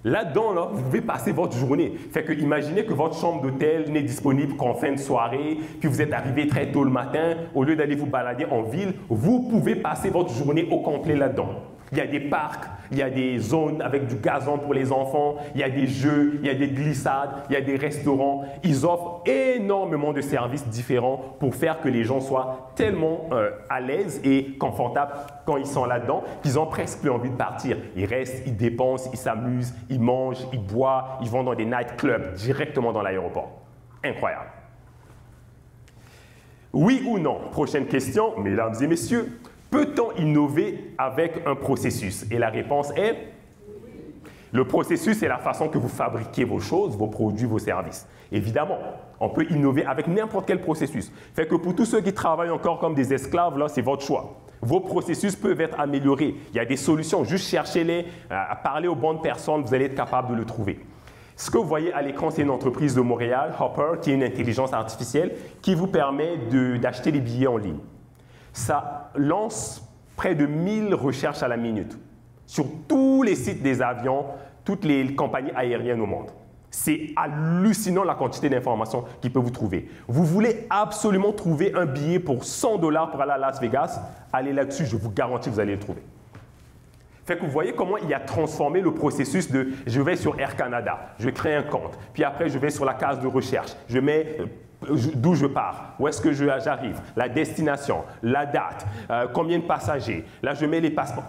[SPEAKER 1] Là-dedans, là, vous pouvez passer votre journée. Fait que imaginez que votre chambre d'hôtel n'est disponible qu'en fin de soirée, puis vous êtes arrivé très tôt le matin. Au lieu d'aller vous balader en ville, vous pouvez passer votre journée au complet là-dedans. Il y a des parcs, il y a des zones avec du gazon pour les enfants, il y a des jeux, il y a des glissades, il y a des restaurants. Ils offrent énormément de services différents pour faire que les gens soient tellement à l'aise et confortables quand ils sont là-dedans qu'ils ont presque plus envie de partir. Ils restent, ils dépensent, ils s'amusent, ils mangent, ils boivent, ils vont dans des nightclubs directement dans l'aéroport. Incroyable. Oui ou non? Prochaine question, mesdames et messieurs. peut-on innover avec un processus? Et la réponse est le processus, c'est la façon que vous fabriquez vos choses, vos produits, vos services. Évidemment, on peut innover avec n'importe quel processus. Fait que pour tous ceux qui travaillent encore comme des esclaves, là, c'est votre choix. Vos processus peuvent être améliorés. Il y a des solutions, juste cherchez-les, parlez aux bonnes personnes, vous allez être capable de le trouver. Ce que vous voyez à l'écran, c'est une entreprise de Montréal, Hopper, qui est une intelligence artificielle qui vous permet d'acheter des billets en ligne. Ça lance près de 1000 recherches à la minute sur tous les sites des avions, toutes les compagnies aériennes au monde. C'est hallucinant la quantité d'informations qu'il peut vous trouver. Vous voulez absolument trouver un billet pour 100 $ pour aller à Las Vegas, allez là-dessus, je vous garantis que vous allez le trouver. Fait que vous voyez comment il a transformé le processus de « je vais sur Air Canada, je crée un compte, puis après je vais sur la case de recherche, je mets d'où je pars, où est-ce que j'arrive, la destination, la date, combien de passagers, là je mets les passeports. »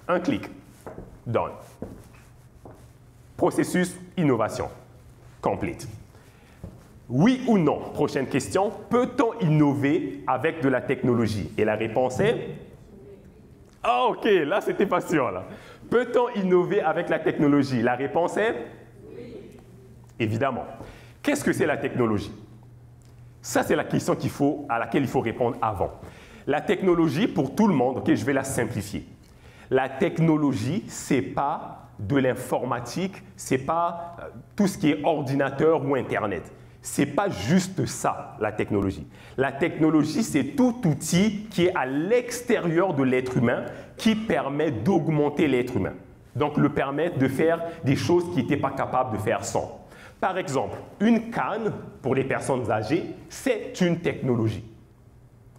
[SPEAKER 1] Un clic, done. Processus innovation, complete. Oui ou non? Prochaine question, peut-on innover avec de la technologie? Et la réponse est ah, ok, là c'était patient là. Peut-on innover avec la technologie? La réponse est oui. Évidemment. Qu'est-ce que c'est la technologie? Ça, c'est la question à laquelle il faut répondre avant. La technologie, pour tout le monde, ok, je vais la simplifier. La technologie, ce n'est pas de l'informatique, ce n'est pas tout ce qui est ordinateur ou Internet. Ce n'est pas juste ça, la technologie. La technologie, c'est tout outil qui est à l'extérieur de l'être humain qui permet d'augmenter l'être humain. Donc, le permettre de faire des choses qu'il n'était pas capable de faire sans. Par exemple, une canne, pour les personnes âgées, c'est une technologie.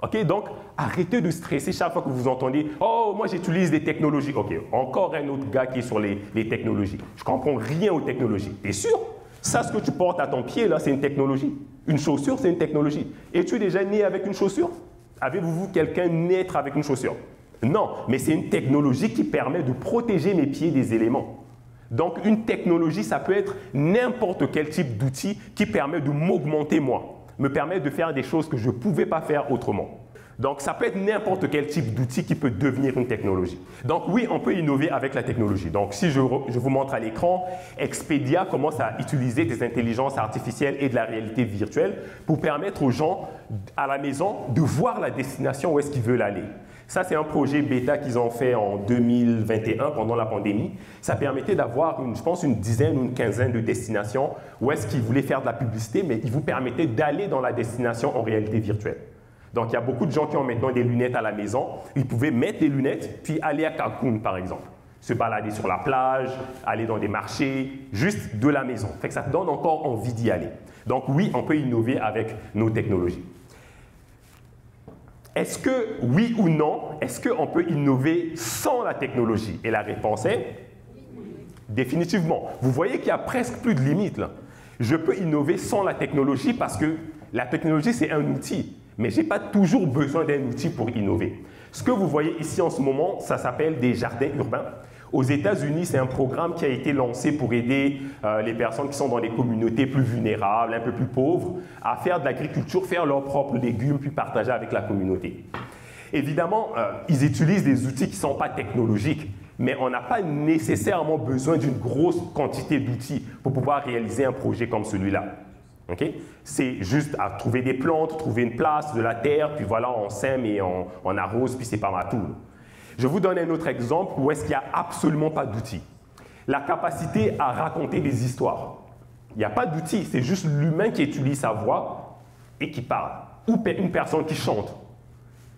[SPEAKER 1] OK? Donc, arrêtez de stresser chaque fois que vous entendez « Oh, moi j'utilise des technologies. » OK, encore un autre gars qui est sur les technologies. Je ne comprends rien aux technologies. T'es sûr? Ça, ce que tu portes à ton pied, là, c'est une technologie. Une chaussure, c'est une technologie. Es-tu déjà né avec une chaussure? Avez-vous vu quelqu'un naître avec une chaussure? Non, mais c'est une technologie qui permet de protéger mes pieds des éléments. Donc, une technologie, ça peut être n'importe quel type d'outil qui permet de m'augmenter moi, me permet de faire des choses que je ne pouvais pas faire autrement. Donc, ça peut être n'importe quel type d'outil qui peut devenir une technologie. Donc, oui, on peut innover avec la technologie. Donc, si je vous montre à l'écran, Expedia commence à utiliser des intelligences artificielles et de la réalité virtuelle pour permettre aux gens à la maison de voir la destination où est-ce qu'ils veulent aller. Ça, c'est un projet bêta qu'ils ont fait en 2021 pendant la pandémie. Ça permettait d'avoir, je pense, une dizaine ou une quinzaine de destinations où est-ce qu'ils voulaient faire de la publicité, mais ils vous permettaient d'aller dans la destination en réalité virtuelle. Donc, il y a beaucoup de gens qui ont maintenant des lunettes à la maison. Ils pouvaient mettre des lunettes, puis aller à Cancun, par exemple. Se balader sur la plage, aller dans des marchés, juste de la maison. Fait que ça te donne encore envie d'y aller. Donc, oui, on peut innover avec nos technologies. Est-ce que, oui ou non, est-ce qu'on peut innover sans la technologie? Et la réponse est définitivement. Vous voyez qu'il n'y a presque plus de limites, là. Je peux innover sans la technologie parce que la technologie, c'est un outil. Mais je n'ai pas toujours besoin d'un outil pour innover. Ce que vous voyez ici en ce moment, ça s'appelle des jardins urbains. Aux États-Unis, c'est un programme qui a été lancé pour aider les personnes qui sont dans des communautés plus vulnérables, un peu plus pauvres, à faire de l'agriculture, faire leurs propres légumes, puis partager avec la communauté. Évidemment, ils utilisent des outils qui ne sont pas technologiques, mais on n'a pas nécessairement besoin d'une grosse quantité d'outils pour pouvoir réaliser un projet comme celui-là. Okay? C'est juste à trouver des plantes, trouver une place, de la terre, puis voilà, on sème et on arrose, puis c'est pas mal tout. Je vous donne un autre exemple où est-ce qu'il n'y a absolument pas d'outils. La capacité à raconter des histoires. Il n'y a pas d'outils, c'est juste l'humain qui utilise sa voix et qui parle. Ou une personne qui chante.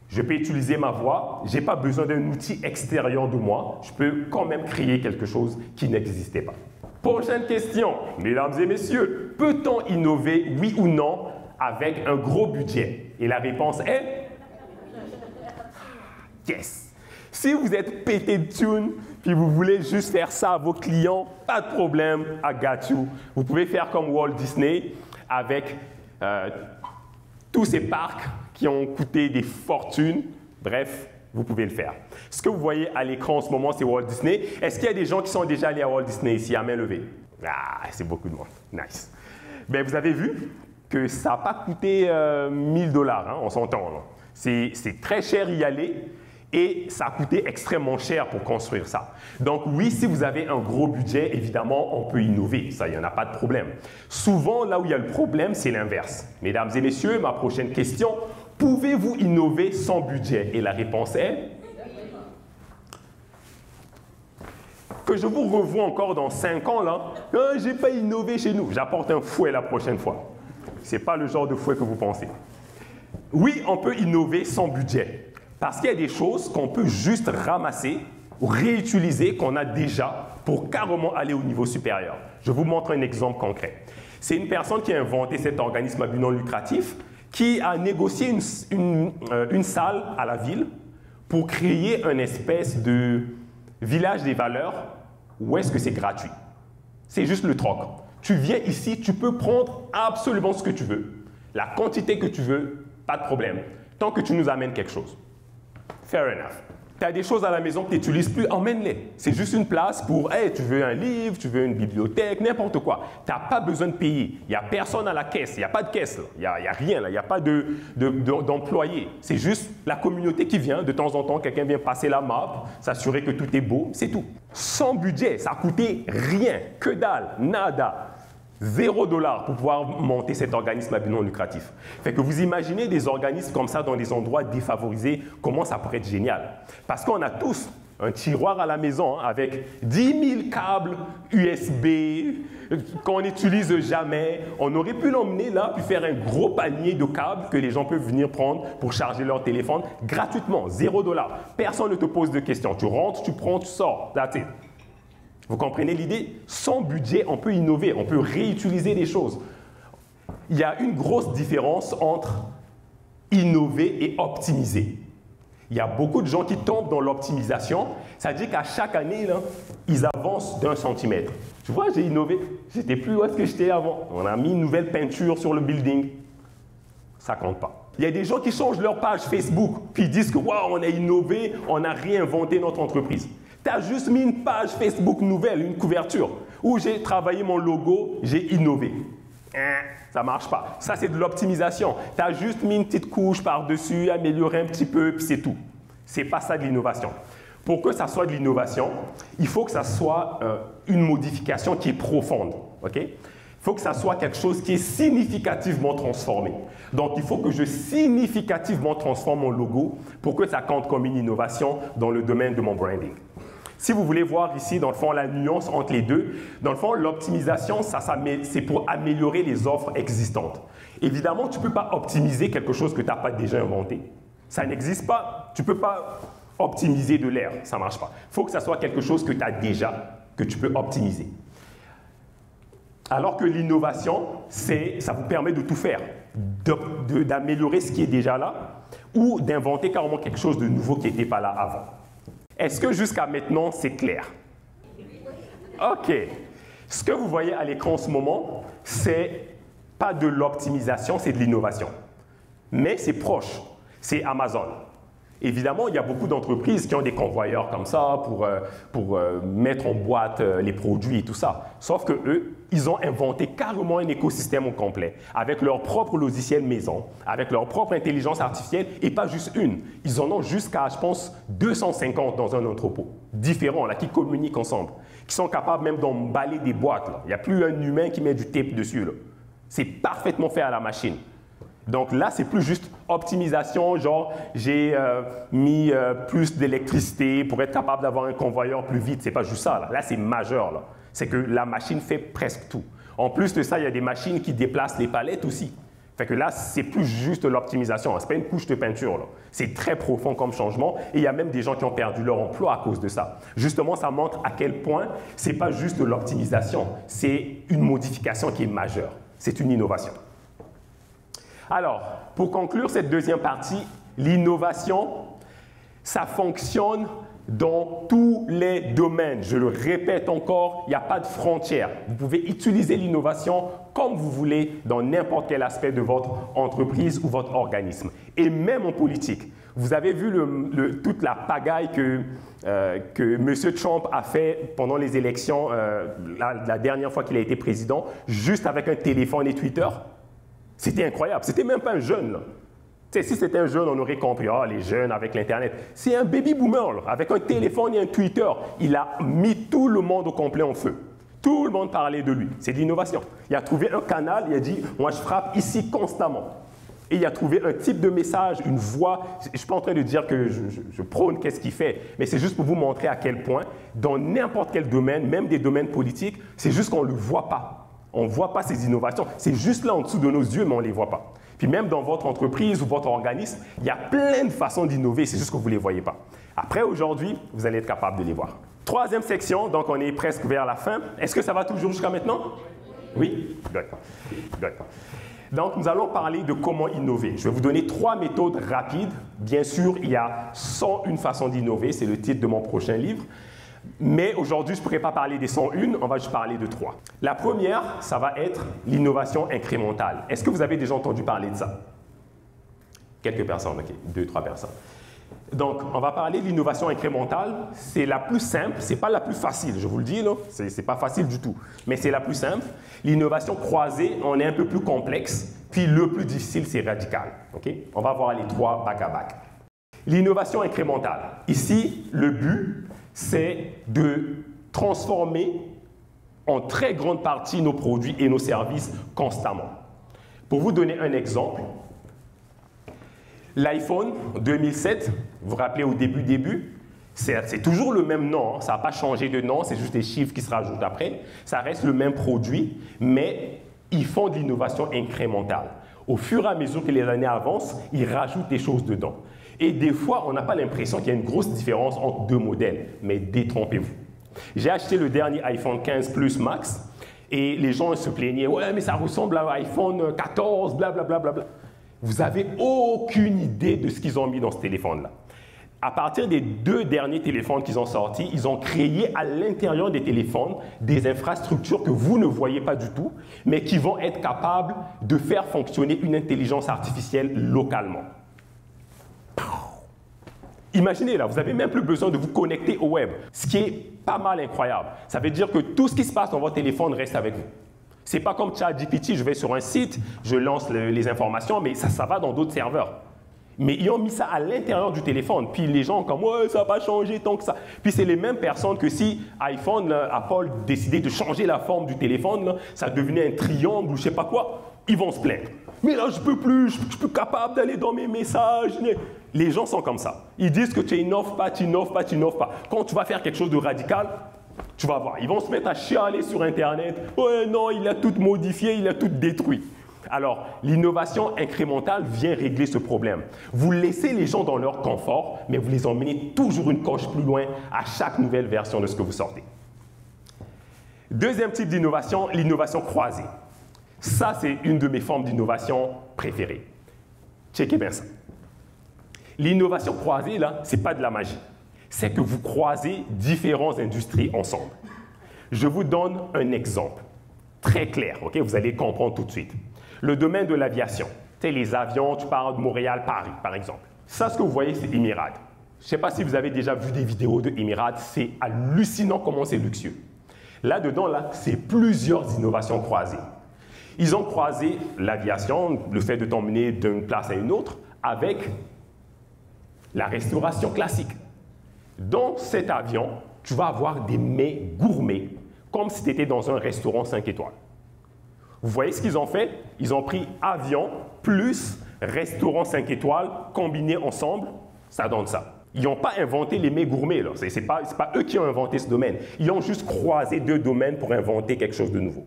[SPEAKER 1] Je peux utiliser ma voix, je n'ai pas besoin d'un outil extérieur de moi, je peux quand même créer quelque chose qui n'existait pas. Prochaine question, mesdames et messieurs, peut-on innover, oui ou non, avec un gros budget? Et la réponse est yes! Si vous êtes pété de thunes, puis vous voulez juste faire ça à vos clients, pas de problème, I got you. Vous pouvez faire comme Walt Disney avec tous ces parcs qui ont coûté des fortunes. Bref, vous pouvez le faire. Ce que vous voyez à l'écran en ce moment, c'est Walt Disney. Est-ce qu'il y a des gens qui sont déjà allés à Walt Disney ici, à main levée? Ah, c'est beaucoup de monde. Nice. Ben, vous avez vu que ça n'a pas coûté 1000 $, hein, on s'entend. C'est très cher y aller et ça a coûté extrêmement cher pour construire ça. Donc oui, si vous avez un gros budget, évidemment, on peut innover. Ça, il n'y en a pas de problème. Souvent, là où il y a le problème, c'est l'inverse. Mesdames et messieurs, ma prochaine question, pouvez-vous innover sans budget? Et la réponse est... Que je vous revois encore dans 5 ans, là, ah, je n'ai pas innové chez nous. J'apporte un fouet la prochaine fois. Ce n'est pas le genre de fouet que vous pensez. Oui, on peut innover sans budget. Parce qu'il y a des choses qu'on peut juste ramasser ou réutiliser qu'on a déjà pour carrément aller au niveau supérieur. Je vous montre un exemple concret. C'est une personne qui a inventé cet organisme à but non lucratif qui a négocié une salle à la ville pour créer une espèce de village des valeurs où est-ce que c'est gratuit. C'est juste le troc. Tu viens ici, tu peux prendre absolument ce que tu veux. La quantité que tu veux, pas de problème. Tant que tu nous amènes quelque chose. Fair enough. Tu as des choses à la maison que tu n'utilises plus, emmène-les. C'est juste une place pour, hey, tu veux un livre, tu veux une bibliothèque, n'importe quoi. Tu n'as pas besoin de payer. Il n'y a personne à la caisse. Il n'y a pas de caisse. Il n'y a rien. Il n'y a pas d'employé. C'est juste la communauté qui vient. De temps en temps, quelqu'un vient passer la map, s'assurer que tout est beau. C'est tout. Sans budget, ça a coûté rien. Que dalle. Nada. $0 pour pouvoir monter cet organisme à but non lucratif. Fait que vous imaginez des organismes comme ça dans des endroits défavorisés, comment ça pourrait être génial. Parce qu'on a tous un tiroir à la maison avec 10 000 câbles USB qu'on n'utilise jamais. On aurait pu l'emmener là, puis faire un gros panier de câbles que les gens peuvent venir prendre pour charger leur téléphone gratuitement, $0. Personne ne te pose de questions. Tu rentres, tu prends, tu sors. That's it. Vous comprenez l'idée? Sans budget, on peut innover, on peut réutiliser des choses. Il y a une grosse différence entre innover et optimiser. Il y a beaucoup de gens qui tombent dans l'optimisation. Ça dit qu'à chaque année, là, ils avancent d'1 centimètre. Tu vois, j'ai innové. J'étais plus où est-ce que j'étais avant. On a mis une nouvelle peinture sur le building. Ça compte pas. Il y a des gens qui changent leur page Facebook, puis ils disent que wow, on a innové, on a réinventé notre entreprise. Tu as juste mis une page Facebook nouvelle, une couverture, où j'ai travaillé mon logo, j'ai innové. Ça ne marche pas. Ça, c'est de l'optimisation. Tu as juste mis une petite couche par-dessus, amélioré un petit peu, puis c'est tout. Ce n'est pas ça de l'innovation. Pour que ça soit de l'innovation, il faut que ça soit une modification qui est profonde. Okay? Il faut que ça soit quelque chose qui est significativement transformé. Donc, il faut que je significativement transforme mon logo pour que ça compte comme une innovation dans le domaine de mon branding. Si vous voulez voir ici, dans le fond, la nuance entre les deux, dans le fond, l'optimisation, c'est pour améliorer les offres existantes. Évidemment, tu ne peux pas optimiser quelque chose que tu n'as pas déjà inventé. Ça n'existe pas. Tu ne peux pas optimiser de l'air. Ça ne marche pas. Il faut que ça soit quelque chose que tu as déjà, que tu peux optimiser. Alors que l'innovation, ça vous permet de tout faire, d'améliorer ce qui est déjà là ou d'inventer carrément quelque chose de nouveau qui n'était pas là avant. Est-ce que jusqu'à maintenant, c'est clair? OK. Ce que vous voyez à l'écran en ce moment, c'est pas de l'optimisation, c'est de l'innovation. Mais c'est proche. C'est Amazon. Évidemment, il y a beaucoup d'entreprises qui ont des convoyeurs comme ça pour mettre en boîte les produits et tout ça. Sauf qu'eux, ils ont inventé carrément un écosystème au complet, avec leur propre logiciel maison, avec leur propre intelligence artificielle, et pas juste une. Ils en ont jusqu'à, je pense, 250 dans un entrepôt, différents, là, qui communiquent ensemble, qui sont capables même d'emballer des boîtes. Là. Il n'y a plus un humain qui met du tape dessus. C'est parfaitement fait à la machine. Donc là, c'est plus juste optimisation, genre j'ai mis plus d'électricité pour être capable d'avoir un convoyeur plus vite. C'est pas juste ça, là. Là, c'est majeur, là. C'est que la machine fait presque tout. En plus de ça, il y a des machines qui déplacent les palettes aussi. Fait que là, c'est plus juste l'optimisation. C'est pas une couche de peinture, là. C'est très profond comme changement. Et il y a même des gens qui ont perdu leur emploi à cause de ça. Justement, ça montre à quel point c'est pas juste de l'optimisation. C'est une modification qui est majeure. C'est une innovation. Alors, pour conclure cette deuxième partie, l'innovation, ça fonctionne dans tous les domaines. Je le répète encore, il n'y a pas de frontières. Vous pouvez utiliser l'innovation comme vous voulez dans n'importe quel aspect de votre entreprise ou votre organisme. Et même en politique. Vous avez vu toute la pagaille que M. Trump a fait pendant les élections, la dernière fois qu'il a été président, juste avec un téléphone et Twitter. C'était incroyable. C'était même pas un jeune, là. sais, si c'était un jeune, on aurait compris, oh, les jeunes avec l'Internet. C'est un baby boomer, là, avec un téléphone et un Twitter. Il a mis tout le monde au complet en feu. Tout le monde parlait de lui. C'est de l'innovation. Il a trouvé un canal, il a dit, moi je frappe ici constamment. Et il a trouvé un type de message, une voix. Je ne suis pas en train de dire que je prône qu'est-ce qu'il fait, mais c'est juste pour vous montrer à quel point, dans n'importe quel domaine, même des domaines politiques, c'est juste qu'on ne le voit pas. On ne voit pas ces innovations. C'est juste là en dessous de nos yeux, mais on ne les voit pas. Puis même dans votre entreprise ou votre organisme, il y a plein de façons d'innover, c'est juste que vous ne les voyez pas. Après, aujourd'hui, vous allez être capable de les voir. Troisième section, donc on est presque vers la fin. Est-ce que ça va toujours jusqu'à maintenant? Oui? D'accord. D'accord. Donc, nous allons parler de comment innover. Je vais vous donner 3 méthodes rapides. Bien sûr, il y a 101 façons d'innover. C'est le titre de mon prochain livre. Mais aujourd'hui, je ne pourrais pas parler des 101. On va juste parler de 3. La première, ça va être l'innovation incrémentale. Est-ce que vous avez déjà entendu parler de ça? Quelques personnes, OK. 2, 3 personnes. Donc, on va parler de l'innovation incrémentale. C'est la plus simple, ce n'est pas la plus facile, je vous le dis, ce n'est pas facile du tout, mais c'est la plus simple. L'innovation croisée, on est un peu plus complexe, puis le plus difficile, c'est radical. Okay? On va voir les 3 back à back. L'innovation incrémentale. Ici, le but, c'est de transformer en très grande partie nos produits et nos services constamment. Pour vous donner un exemple, l'iPhone 2007, vous vous rappelez au début, c'est toujours le même nom, hein, ça n'a pas changé de nom, c'est juste des chiffres qui se rajoutent après. Ça reste le même produit, mais ils font de l'innovation incrémentale. Au fur et à mesure que les années avancent, ils rajoutent des choses dedans. Et des fois, on n'a pas l'impression qu'il y a une grosse différence entre 2 modèles, mais détrompez-vous. J'ai acheté le dernier iPhone 15 Plus Max, et les gens se plaignaient, ouais, mais ça ressemble à l'iPhone 14, blablabla. Bla, bla, bla. Vous n'avez aucune idée de ce qu'ils ont mis dans ce téléphone-là. À partir des 2 derniers téléphones qu'ils ont sortis, ils ont créé à l'intérieur des téléphones des infrastructures que vous ne voyez pas du tout, mais qui vont être capables de faire fonctionner une intelligence artificielle localement. Imaginez là, vous n'avez même plus besoin de vous connecter au web, ce qui est pas mal incroyable. Ça veut dire que tout ce qui se passe dans votre téléphone reste avec vous. Ce n'est pas comme ChatGPT, je vais sur un site, je lance les informations, mais ça va dans d'autres serveurs. Mais ils ont mis ça à l'intérieur du téléphone. Puis les gens comme, ouais, ça n'a pas changé tant que ça. Puis c'est les mêmes personnes que si iPhone, Apple décidait de changer la forme du téléphone, là, ça devenait un triangle ou je ne sais pas quoi, ils vont se plaindre. Mais là, je ne peux plus, je ne suis plus capable d'aller dans mes messages. Les gens sont comme ça. Ils disent que tu n'innoves pas, tu n'innoves pas, tu n'innoves pas. Quand tu vas faire quelque chose de radical, tu vas voir, ils vont se mettre à chialer sur Internet. « Ouais, non, il a tout modifié, il a tout détruit. » Alors, l'innovation incrémentale vient régler ce problème. Vous laissez les gens dans leur confort, mais vous les emmenez toujours une coche plus loin à chaque nouvelle version de ce que vous sortez. Deuxième type d'innovation, l'innovation croisée. Ça, c'est une de mes formes d'innovation préférées. Checkez bien ça. L'innovation croisée, là, ce n'est pas de la magie. C'est que vous croisez différentes industries ensemble. Je vous donne un exemple très clair, ok? Vous allez comprendre tout de suite. Le domaine de l'aviation. Tu sais, les avions, tu parles de Montréal-Paris, par exemple. Ça, ce que vous voyez, c'est Emirate. Je ne sais pas si vous avez déjà vu des vidéos de Emirate. C'est hallucinant comment c'est luxueux. Là-dedans, là, c'est plusieurs innovations croisées. Ils ont croisé l'aviation, le fait de t'emmener d'une place à une autre, avec la restauration classique. Dans cet avion, tu vas avoir des mets gourmets, comme si tu étais dans un restaurant 5 étoiles. Vous voyez ce qu'ils ont fait? Ils ont pris avion plus restaurant 5 étoiles, combinés ensemble, ça donne ça. Ils n'ont pas inventé les mets gourmets, ce n'est pas eux qui ont inventé ce domaine. Ils ont juste croisé 2 domaines pour inventer quelque chose de nouveau.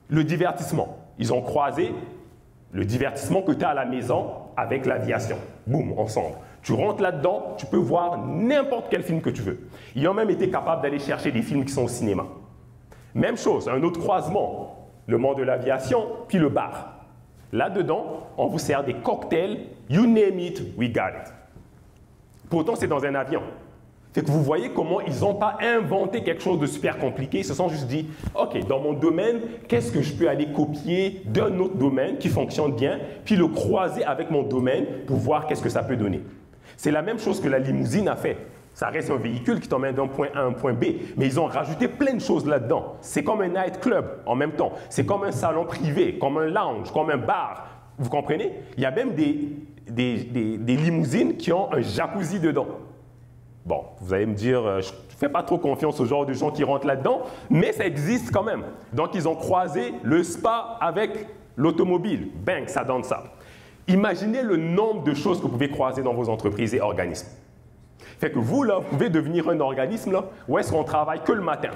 [SPEAKER 1] Le divertissement. Ils ont croisé le divertissement que tu as à la maison avec l'aviation. Boum, ensemble. Tu rentres là-dedans, tu peux voir n'importe quel film que tu veux. Ils ont même été capables d'aller chercher des films qui sont au cinéma. Même chose, un autre croisement, le monde de l'aviation, puis le bar. Là-dedans, on vous sert des cocktails, you name it, we got it. Pourtant, c'est dans un avion. Fait que vous voyez comment ils n'ont pas inventé quelque chose de super compliqué, ils se sont juste dit, OK, dans mon domaine, qu'est-ce que je peux aller copier d'un autre domaine qui fonctionne bien, puis le croiser avec mon domaine pour voir qu'est-ce que ça peut donner. C'est la même chose que la limousine a fait. Ça reste un véhicule qui t'emmène d'un point A à un point B, mais ils ont rajouté plein de choses là-dedans. C'est comme un night club en même temps. C'est comme un salon privé, comme un lounge, comme un bar. Vous comprenez? Il y a même des limousines qui ont un jacuzzi dedans. Bon, vous allez me dire, je ne fais pas trop confiance au genre de gens qui rentrent là-dedans, mais ça existe quand même. Donc, ils ont croisé le spa avec l'automobile. Bang, ça donne ça. Imaginez le nombre de choses que vous pouvez croiser dans vos entreprises et organismes. Fait que vous, là, vous pouvez devenir un organisme là, où est-ce qu'on travaille que le matin.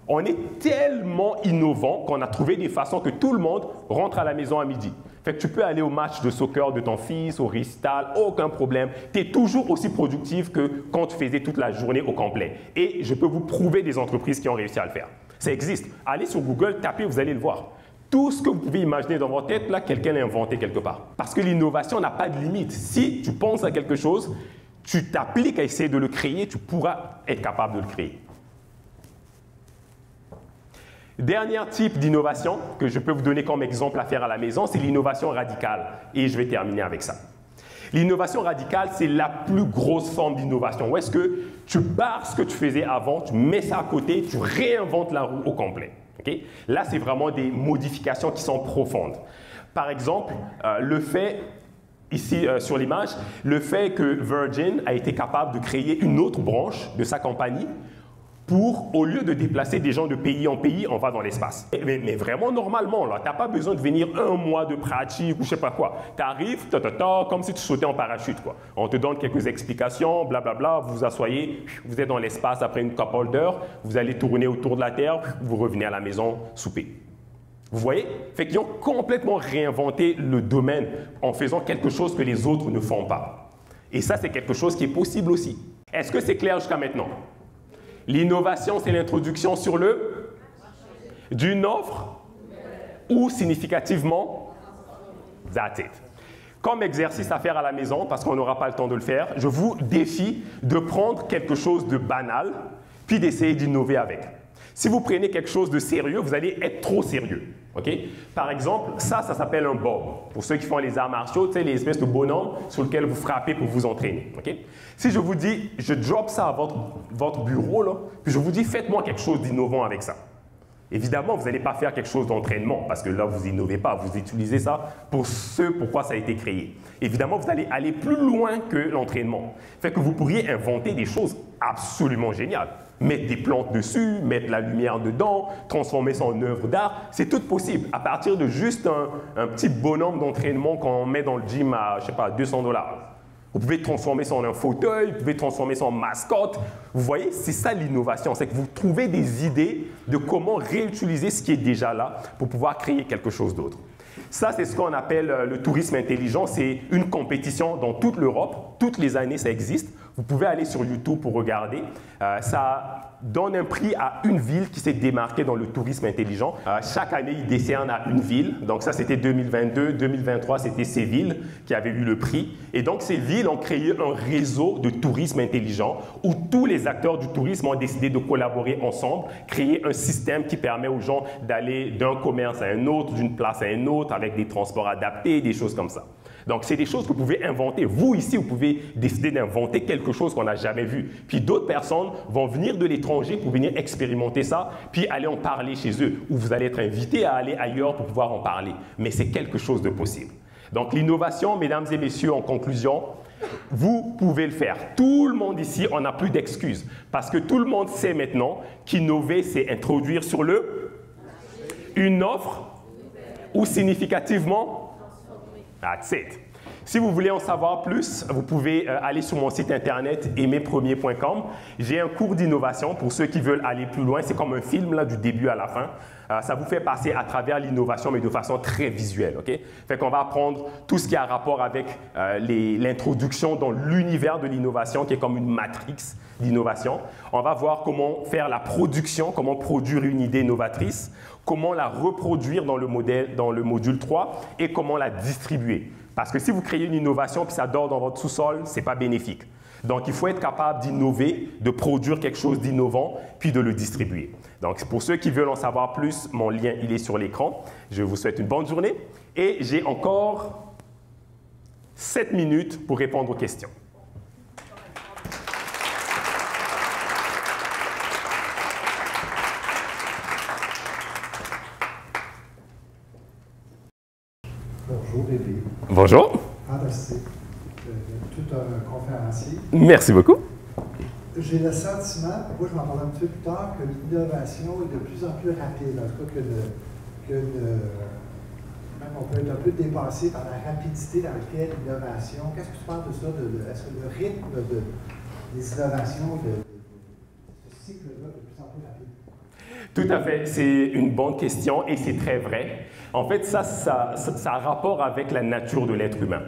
[SPEAKER 1] On est tellement innovant qu'on a trouvé des façons que tout le monde rentre à la maison à midi. Fait que tu peux aller au match de soccer de ton fils, au récital, aucun problème. Tu es toujours aussi productif que quand tu faisais toute la journée au complet. Et je peux vous prouver des entreprises qui ont réussi à le faire. Ça existe. Allez sur Google, tapez, vous allez le voir. Tout ce que vous pouvez imaginer dans votre tête, là, quelqu'un l'a inventé quelque part. Parce que l'innovation n'a pas de limite. Si tu penses à quelque chose, tu t'appliques à essayer de le créer, tu pourras être capable de le créer. Dernier type d'innovation que je peux vous donner comme exemple à faire à la maison, c'est l'innovation radicale. Et je vais terminer avec ça. L'innovation radicale, c'est la plus grosse forme d'innovation. Où est-ce que tu barres ce que tu faisais avant, tu mets ça à côté, tu réinventes la roue au complet. Okay? Là, c'est vraiment des modifications qui sont profondes. Par exemple, le fait, ici sur l'image, le fait que Virgin a été capable de créer une autre branche de sa compagnie pour, au lieu de déplacer des gens de pays en pays, on va dans l'espace. Mais vraiment normalement, là, tu n'as pas besoin de venir un mois de pratique ou je ne sais pas quoi. Tu arrives, comme si tu sautais en parachute, quoi. On te donne quelques explications, blablabla, vous vous asseyez, vous êtes dans l'espace après une couple d'heures, vous allez tourner autour de la Terre, vous revenez à la maison souper. Vous voyez? Fait qu'ils ont complètement réinventé le domaine en faisant quelque chose que les autres ne font pas. Et ça, c'est quelque chose qui est possible aussi. Est-ce que c'est clair jusqu'à maintenant? L'innovation, c'est l'introduction sur le d'une offre ou significativement. That's it. Comme exercice à faire à la maison, parce qu'on n'aura pas le temps de le faire, je vous défie de prendre quelque chose de banal, puis d'essayer d'innover avec. Si vous prenez quelque chose de sérieux, vous allez être trop sérieux. Okay? Par exemple, ça s'appelle un bob. Pour ceux qui font les arts martiaux, tu sais, les espèces de bonhommes sur lesquels vous frappez pour vous entraîner. Okay? Si je vous dis, je drop ça à votre bureau, là, puis je vous dis, faites-moi quelque chose d'innovant avec ça. Évidemment, vous n'allez pas faire quelque chose d'entraînement, parce que là, vous n'innovez pas, vous utilisez ça pour ce pourquoi ça a été créé. Évidemment, vous allez aller plus loin que l'entraînement. Fait que vous pourriez inventer des choses absolument géniales. Mettre des plantes dessus, mettre la lumière dedans, transformer ça en œuvre d'art, c'est tout possible. À partir de juste un petit bonhomme d'entraînement qu'on met dans le gym à, je sais pas, $200. Vous pouvez transformer ça en un fauteuil, vous pouvez transformer ça en mascotte. Vous voyez, c'est ça l'innovation. C'est que vous trouvez des idées de comment réutiliser ce qui est déjà là pour pouvoir créer quelque chose d'autre. Ça, c'est ce qu'on appelle le tourisme intelligent. C'est une compétition dans toute l'Europe. Toutes les années, ça existe. Vous pouvez aller sur YouTube pour regarder. Ça donne un prix à une ville qui s'est démarquée dans le tourisme intelligent. Chaque année, ils décernent à une ville. Donc ça, c'était 2022. 2023, c'était Séville qui avait eu le prix. Et donc, ces villes ont créé un réseau de tourisme intelligent où tous les acteurs du tourisme ont décidé de collaborer ensemble, créer un système qui permet aux gens d'aller d'un commerce à un autre, d'une place à un autre, avec des transports adaptés, des choses comme ça. Donc, c'est des choses que vous pouvez inventer. Vous, ici, vous pouvez décider d'inventer quelque chose qu'on n'a jamais vu. Puis d'autres personnes vont venir de l'étranger pour venir expérimenter ça, puis aller en parler chez eux. Ou vous allez être invité à aller ailleurs pour pouvoir en parler. Mais c'est quelque chose de possible. Donc, l'innovation, mesdames et messieurs, en conclusion, vous pouvez le faire. Tout le monde ici, on n'a plus d'excuses. Parce que tout le monde sait maintenant qu'innover, c'est introduire sur une offre ou significativement. That's it. Si vous voulez en savoir plus, vous pouvez aller sur mon site internet aimerpremier.com. J'ai un cours d'innovation pour ceux qui veulent aller plus loin. C'est comme un film là, du début à la fin. Ça vous fait passer à travers l'innovation, mais de façon très visuelle. Okay? Fait qu'on va apprendre tout ce qui a rapport avec l'introduction dans l'univers de l'innovation, qui est comme une matrix d'innovation. On va voir comment faire la production, comment produire une idée novatrice, comment la reproduire dans le module 3 et comment la distribuer. Parce que si vous créez une innovation puis ça dort dans votre sous-sol, ce n'est pas bénéfique. Donc, il faut être capable d'innover, de produire quelque chose d'innovant, puis de le distribuer. Donc, pour ceux qui veulent en savoir plus, mon lien, il est sur l'écran. Je vous souhaite une bonne journée et j'ai encore 7 minutes pour répondre aux questions.
[SPEAKER 3] Bonjour, David.
[SPEAKER 1] Bonjour.
[SPEAKER 3] fantastique, tout un conférencier.
[SPEAKER 1] Merci beaucoup.
[SPEAKER 3] J'ai le sentiment, moi je m'en parlerai un petit peu plus tard, que l'innovation est de plus en plus rapide, en tout cas même on peut être un peu dépassé par la rapidité dans laquelle l'innovation. Qu'est-ce que tu penses de ça? Est-ce que le rythme des innovations, de ce cycle-là est de plus en plus rapide?
[SPEAKER 1] Tout à fait, c'est une bonne question et c'est très vrai. En fait, ça a rapport avec la nature de l'être humain.